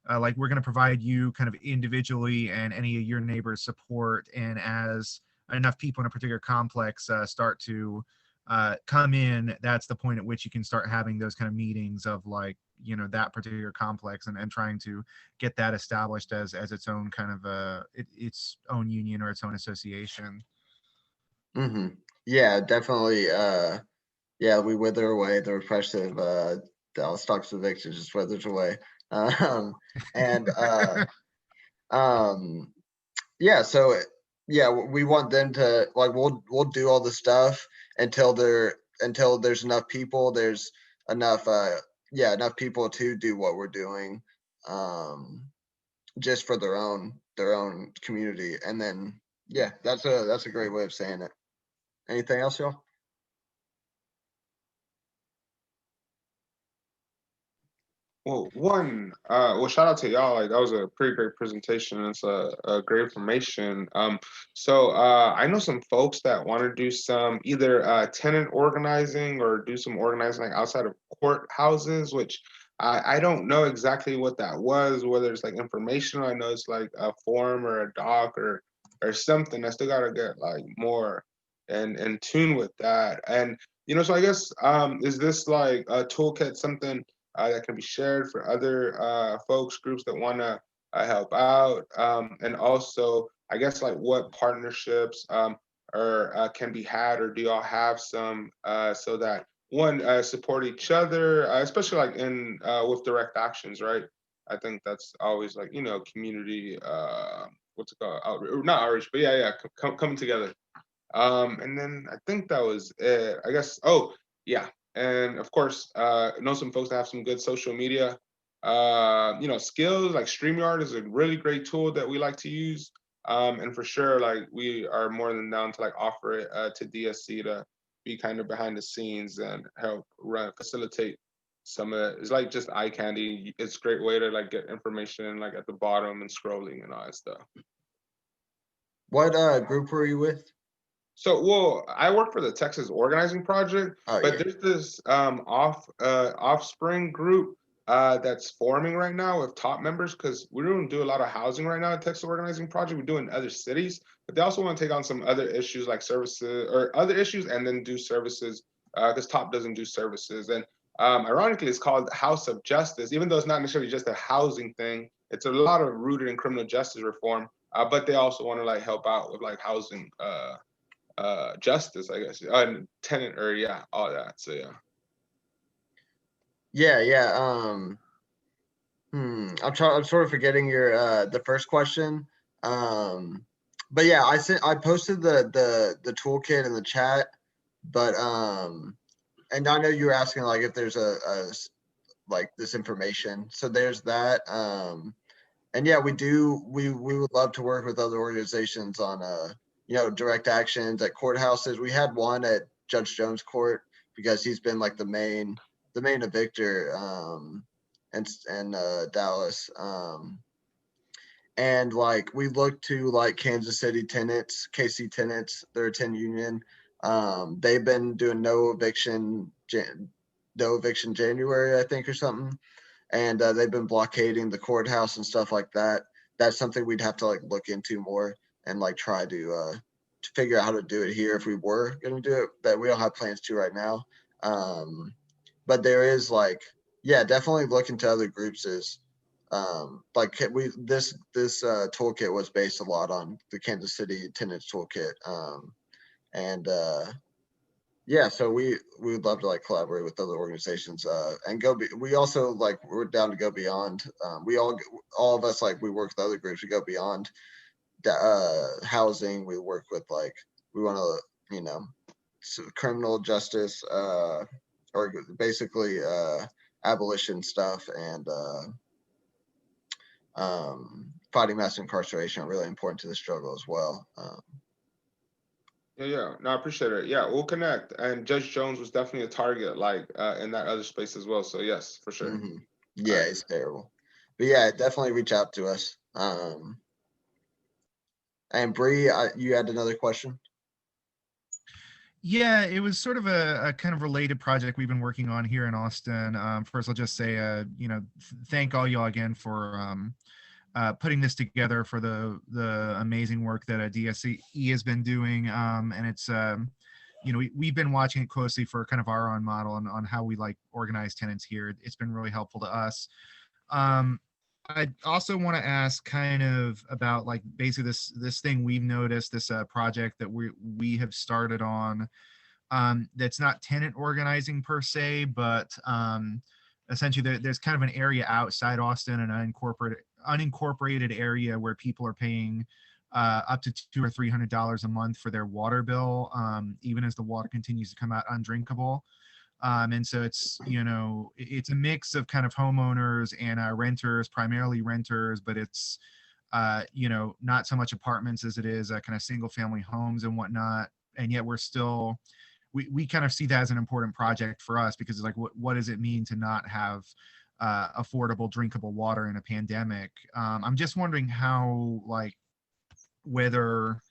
like, we're going to provide you kind of individually and any of your neighbors support, and as enough people in a particular complex start to come in, that's the point at which you can start having those kind of meetings of like, you know, that particular complex, and trying to get that established as its own kind of its own union or its own association. Mm-hmm. Yeah, definitely. Yeah, we wither away. The repressive Dallas Stops Evictions just withers away. And yeah, so yeah, we want them to like, we'll do all the stuff until there's enough people, there's enough enough people to do what we're doing, just for their own community. And then yeah, that's a great way of saying it. Anything else, y'all? Well, shout out to y'all. Like, that was a pretty great presentation. It's a great information. So I know some folks that want to do some either tenant organizing or do some organizing like outside of courthouses, which I don't know exactly what that was, whether it's like informational. I know it's like a form or a doc or something. I still gotta get like more in tune with that. And so I guess is this like a toolkit, something that can be shared for other folks, groups that want to help out, and also I guess like what partnerships or can be had, or do y'all have some so that one support each other, especially like in with direct actions, right? I think that's always like community what's it called, outreach, not outreach, but yeah, coming together. And then I think that was it. I guess. Oh, yeah. And of course, know some folks that have some good social media, skills. Like StreamYard is a really great tool that we like to use. And for sure, like we are more than down to like offer it to DSC to be kind of behind the scenes and help facilitate some of it. It's like just eye candy. It's a great way to like get information like at the bottom and scrolling and all that stuff. What group were you with? So, well, I work for the Texas Organizing Project, but Yeah. there's this offspring group that's forming right now with top members, because we don't do a lot of housing right now at Texas Organizing Project. We do in other cities, but they also want to take on some other issues like services or other issues, and then do services because top doesn't do services. And ironically, it's called House of Justice, even though it's not necessarily just a housing thing. It's a lot of rooted in criminal justice reform, but they also want to like help out with like housing justice, I guess, and tenant, or yeah, all that. So Yeah. I'm sort of forgetting your the first question. But yeah, I posted the toolkit in the chat, but and I know you were asking like if there's a like this information. So there's that. And yeah, we would love to work with other organizations on direct actions at courthouses. We had one at Judge Jones Court because he's been like the main evictor and Dallas. And like we look to like Kansas City tenants, KC tenants, they're a 10 union. They've been doing no eviction January, I think, or something. and they've been blockading the courthouse and stuff like that. That's something we'd have to like look into more and like try to figure out how to do it here if we were going to do it. But we don't have plans to right now. But there is like, yeah, definitely look into other groups. Is like this toolkit was based a lot on the Kansas City Tenants Toolkit, and yeah, so we would love to like collaborate with other organizations and we also like we're down to go beyond. We all of us like we work with other groups. We go beyond housing. We work with like we want to criminal justice or basically abolition stuff and fighting mass incarceration are really important to the struggle as well. Yeah, no, I appreciate it. Yeah, we'll connect. And Judge Jones was definitely a target, like in that other space as well. So yes, for sure. Yeah, Right. it's terrible. But yeah, definitely reach out to us. And Bree, you had another question? Yeah, it was sort of a kind of related project we've been working on here in Austin. First, I'll just say, thank all y'all again for putting this together, for the amazing work that DSE has been doing. And it's, we've been watching it closely for kind of our own model and on how we like organize tenants here. It's been really helpful to us. I also want to ask kind of about like basically this thing we've noticed, this project that we have started on, that's not tenant organizing per se, but essentially there's kind of an area outside Austin, an unincorporated area where people are paying up to $200 or $300 a month for their water bill, even as the water continues to come out undrinkable. And so it's a mix of kind of homeowners and renters, primarily renters, but it's not so much apartments as it is kind of single family homes and whatnot. And yet we're still we kind of see that as an important project for us, because it's like what does it mean to not have affordable drinkable water in a pandemic? I'm just wondering how, like, whether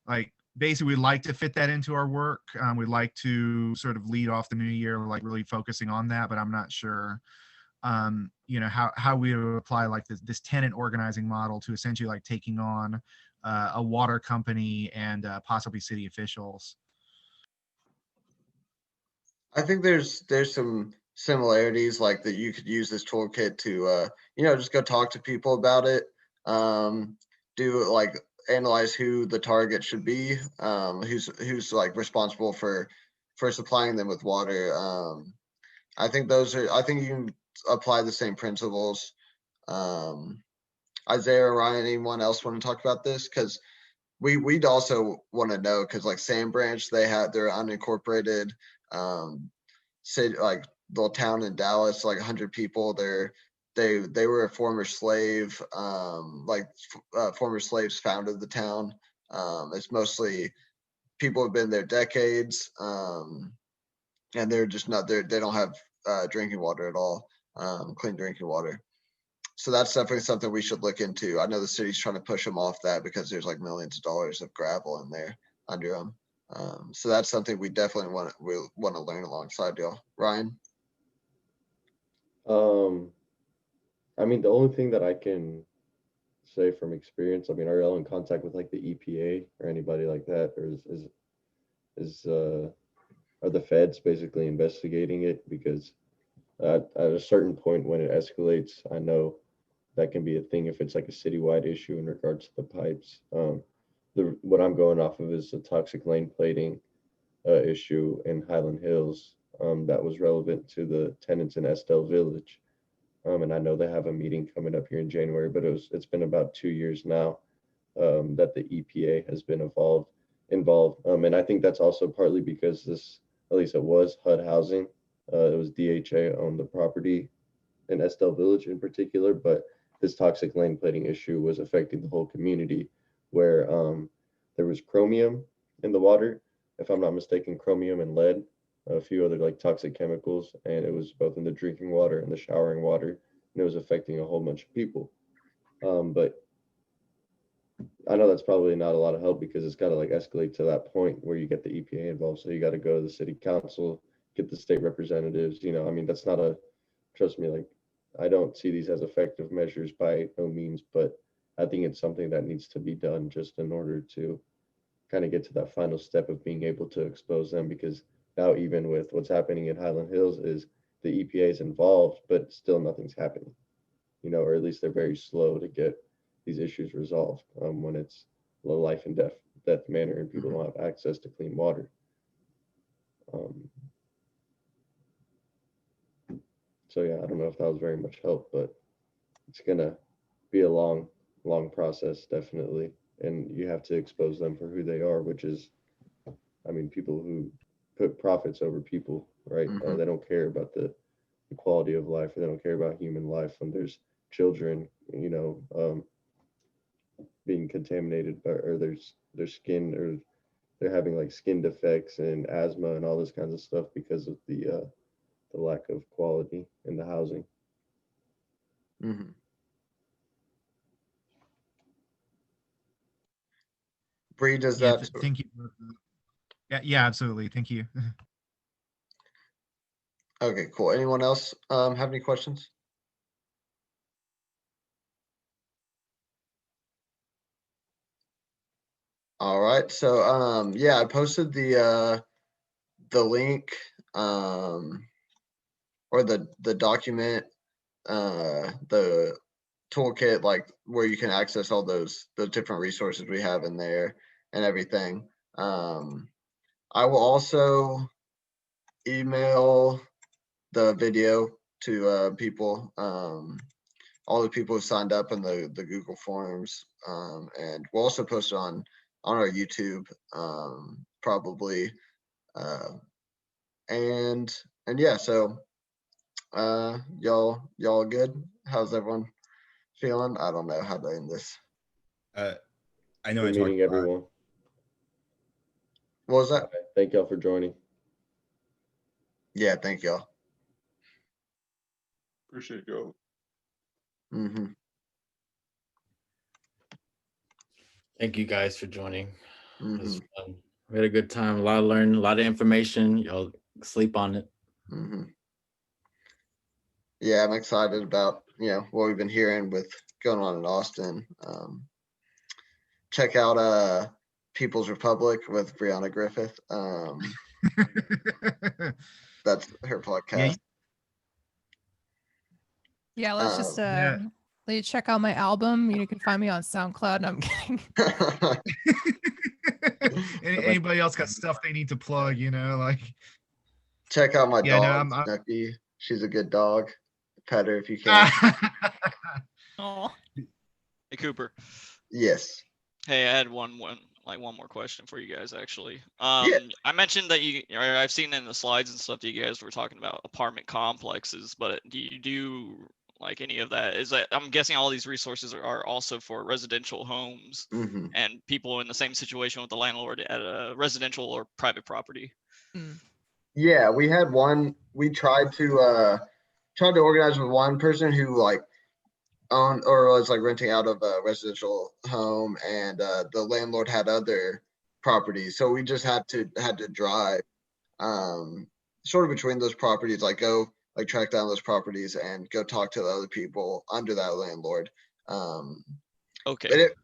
like basically we'd like to fit that into our work. We'd like to sort of lead off the new year like really focusing on that, but I'm not sure how we would apply like this tenant organizing model to essentially like taking on a water company and possibly city officials. I think there's some similarities like that you could use this toolkit to just go talk to people about it. Do like analyze who the target should be, who's like responsible for supplying them with water. I think you can apply the same principles. Isaiah, Ryan, anyone else want to talk about this? Because we'd also want to know, because like Sand Branch, they're unincorporated city, like little town in Dallas, like 100 people. They were a former slave, former slaves founded the town. It's mostly people have been there decades, and they're just not there. They don't have drinking water at all, clean drinking water. So that's definitely something we should look into. I know the city's trying to push them off that because there's like millions of dollars of gravel in there under them. So that's something we definitely want to learn alongside y'all. Ryan? I mean, the only thing that I can say from experience, I mean, are y'all in contact with like the EPA or anybody like that, or are the feds basically investigating it? Because at a certain point when it escalates, I know that can be a thing if it's like a citywide issue in regards to the pipes. What I'm going off of is the toxic lane plating issue in Highland Hills that was relevant to the tenants in Estelle Village. And I know they have a meeting coming up here in January, but it's been about 2 years now that the EPA has been involved. And I think that's also partly because this, at least it was HUD Housing. It was DHA owned the property in Estelle Village in particular, but this toxic lane plating issue was affecting the whole community, where there was chromium in the water, if I'm not mistaken, chromium and lead, a few other like toxic chemicals, and it was both in the drinking water and the showering water, and it was affecting a whole bunch of people. But I know that's probably not a lot of help, because it's got to like escalate to that point where you get the EPA involved. So you got to go to the city council, get the state representatives. I mean, that's not trust me, like I don't see these as effective measures by no means, but I think it's something that needs to be done just in order to kind of get to that final step of being able to expose them. Because now, even with what's happening in Highland Hills, is the EPA is involved, but still nothing's happening. Or at least they're very slow to get these issues resolved when it's low life and death manner and people don't have access to clean water. Um, so yeah, I don't know if that was very much help, but it's gonna be a long process, definitely. And you have to expose them for who they are, which is, I mean, people who put profits over people, right? They don't care about the quality of life. They don't care about human life when there's children, being contaminated by, or their skin, or they're having like skin defects and asthma and all this kinds of stuff because of the lack of quality in the housing. Bree, does Yeah, that? thank you. Yeah, absolutely. Thank you. Okay, cool. Anyone else have any questions? All right, so yeah, I posted the link or the document, the toolkit, like where you can access all the different resources we have in there and everything. I will also email the video to people, all the people who signed up in the Google Forms, and we'll also post it on our YouTube, probably, and yeah. So, y'all good? How's everyone feeling? I don't know how to end this. I know I Good talked meeting everyone. What was that? Thank y'all for joining. Yeah, thank y'all. Appreciate you. Thank you guys for joining. It was fun. We had a good time. A lot of learning, a lot of information. Y'all sleep on it. Yeah, I'm excited about what we've been hearing with going on in Austin. Check out People's Republic with Brianna Griffith. That's her podcast. Yeah, let's just Yeah. let you check out my album. You can find me on SoundCloud. No, I'm kidding. Anybody else got stuff they need to plug, like Check out my Yeah, no, dog, I'm- Snooky. She's a good dog. Pet her if you can. Oh, Hey, Cooper. Yes. Hey, I had one more question for you guys, actually. Yeah. I mentioned that I've seen in the slides and stuff that you guys were talking about apartment complexes, but do you do like any of that? Is that, I'm guessing all these resources are also for residential homes and people in the same situation with the landlord at a residential or private property. Yeah, we had one. We tried to organize with one person who like owned or was like renting out of a residential home, and the landlord had other properties, so we just had to drive sort of between those properties, like go like track down those properties and go talk to the other people under that landlord. Okay. But it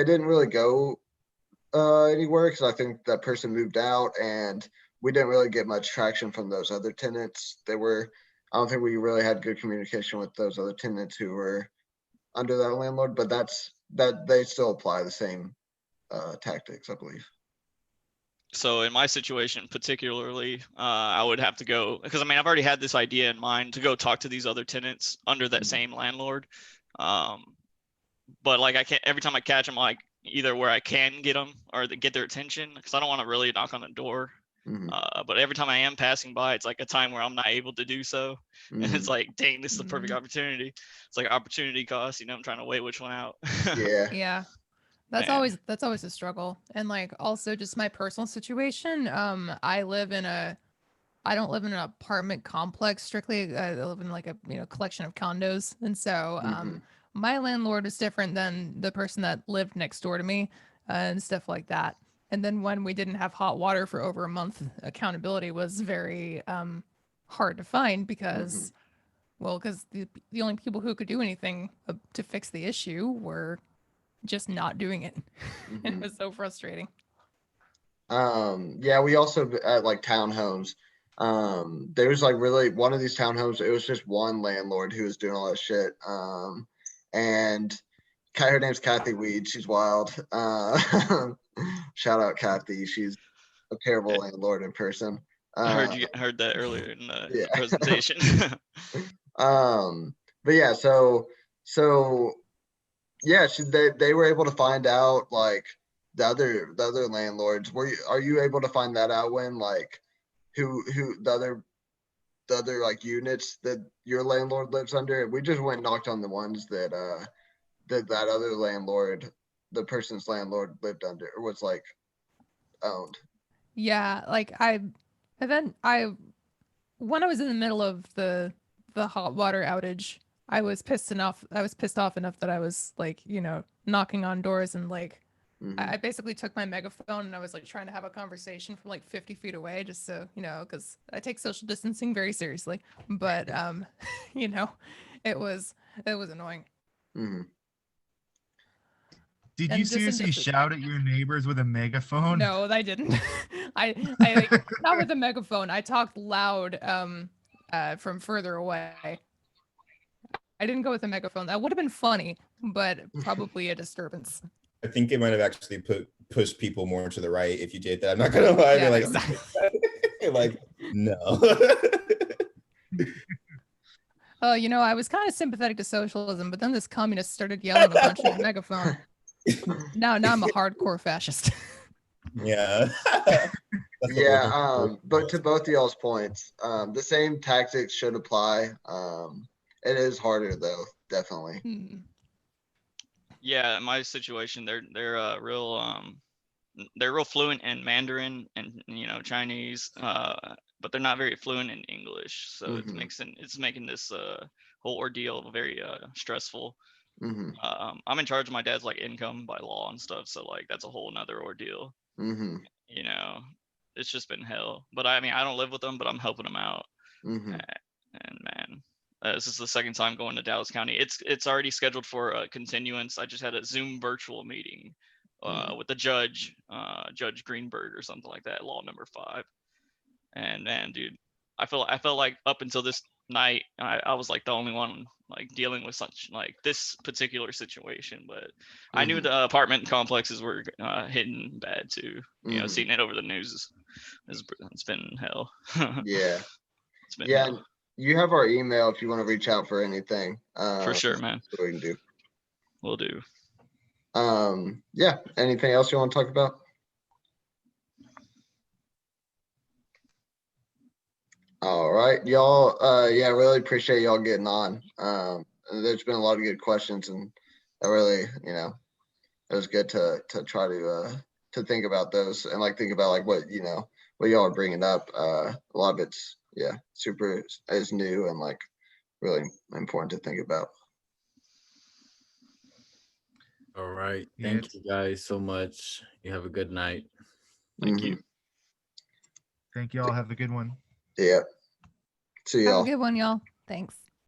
didn't really go anywhere because I think that person moved out, and we didn't really get much traction from those other tenants. I don't think we really had good communication with those other tenants who were under that landlord, but that they still apply the same tactics, I believe. So in my situation particularly, I would have to go, because I mean, I've already had this idea in mind to go talk to these other tenants under that same landlord. But like I can't, every time I catch them, like either where I can get them or get their attention, because I don't want to really knock on the door. But every time I am passing by, it's like a time where I'm not able to do so. And it's like, dang, this is the perfect opportunity. It's like opportunity cost, I'm trying to weigh which one out. Yeah. That's always a struggle. And like also just my personal situation. I don't live in an apartment complex strictly. I live in like a collection of condos. And so my landlord is different than the person that lived next door to me and stuff like that. And then when we didn't have hot water for over a month, accountability was very hard to find because well, because the only people who could do anything to fix the issue were just not doing it. And it was so frustrating. Yeah, we also at like townhomes. There's like really one of these townhomes. It was just one landlord who was doing all that shit. And her name's Kathy Weed. She's wild. Shout out Kathy. She's a terrible landlord in person. I heard that earlier in the yeah. presentation. But yeah, so yeah, they were able to find out like the other landlords. Are you able to find that out when like who the other like units that your landlord lives under? We just went and knocked on the ones that that other landlord, the person's landlord lived under or was like owned. Yeah, like when I was in the middle of the hot water outage, I was pissed off enough that I was like, knocking on doors and like I basically took my megaphone and I was like trying to have a conversation from like 50 feet away, just so, because I take social distancing very seriously. But it was annoying. Did And you just seriously shout at your neighbors with a megaphone? No, I didn't. I like, not with a megaphone. I talked loud from further away. I didn't go with a megaphone. That would have been funny, but probably a disturbance. I think it might have actually pushed people more to the right if you did that. I'm not gonna lie. Yeah, Like, exactly. like no. Oh, I was kind of sympathetic to socialism, but then this communist started yelling a bunch in a megaphone. Now I'm a hardcore fascist. Yeah. Yeah, but to both of y'all's points, the same tactics should apply. It is harder though, definitely. Yeah, in my situation, they're real fluent in Mandarin and Chinese, but they're not very fluent in English. So it's making this whole ordeal very stressful. I'm in charge of my dad's like income by law and stuff, so like that's a whole nother ordeal. It's just been hell. But I mean, I don't live with them, but I'm helping them out. And man, this is the second time going to Dallas County. It's already scheduled for a continuance. I just had a Zoom virtual meeting with the judge, Judge Greenberg or something like that, law number 5. And man, dude, I felt like up until this night, I was like the only one like dealing with such like this particular situation. But I knew the apartment complexes were hitting bad too. Seeing it over the news it's been hell. Yeah. It's been yeah. hell. You have our email if you want to reach out for anything. For sure, man. What we can do. We'll do. Yeah. Anything else you want to talk about? All right, y'all. Yeah, really appreciate y'all getting on. There's been a lot of good questions, and I really, it was good to try to think about those and like think about like what y'all are bringing up. A lot of it's super is new and like really important to think about. All right. Thank you guys so much. You have a good night. Thank you. Thank you all. Have a good one. Yeah. See y'all. Have a good one, y'all. Thanks.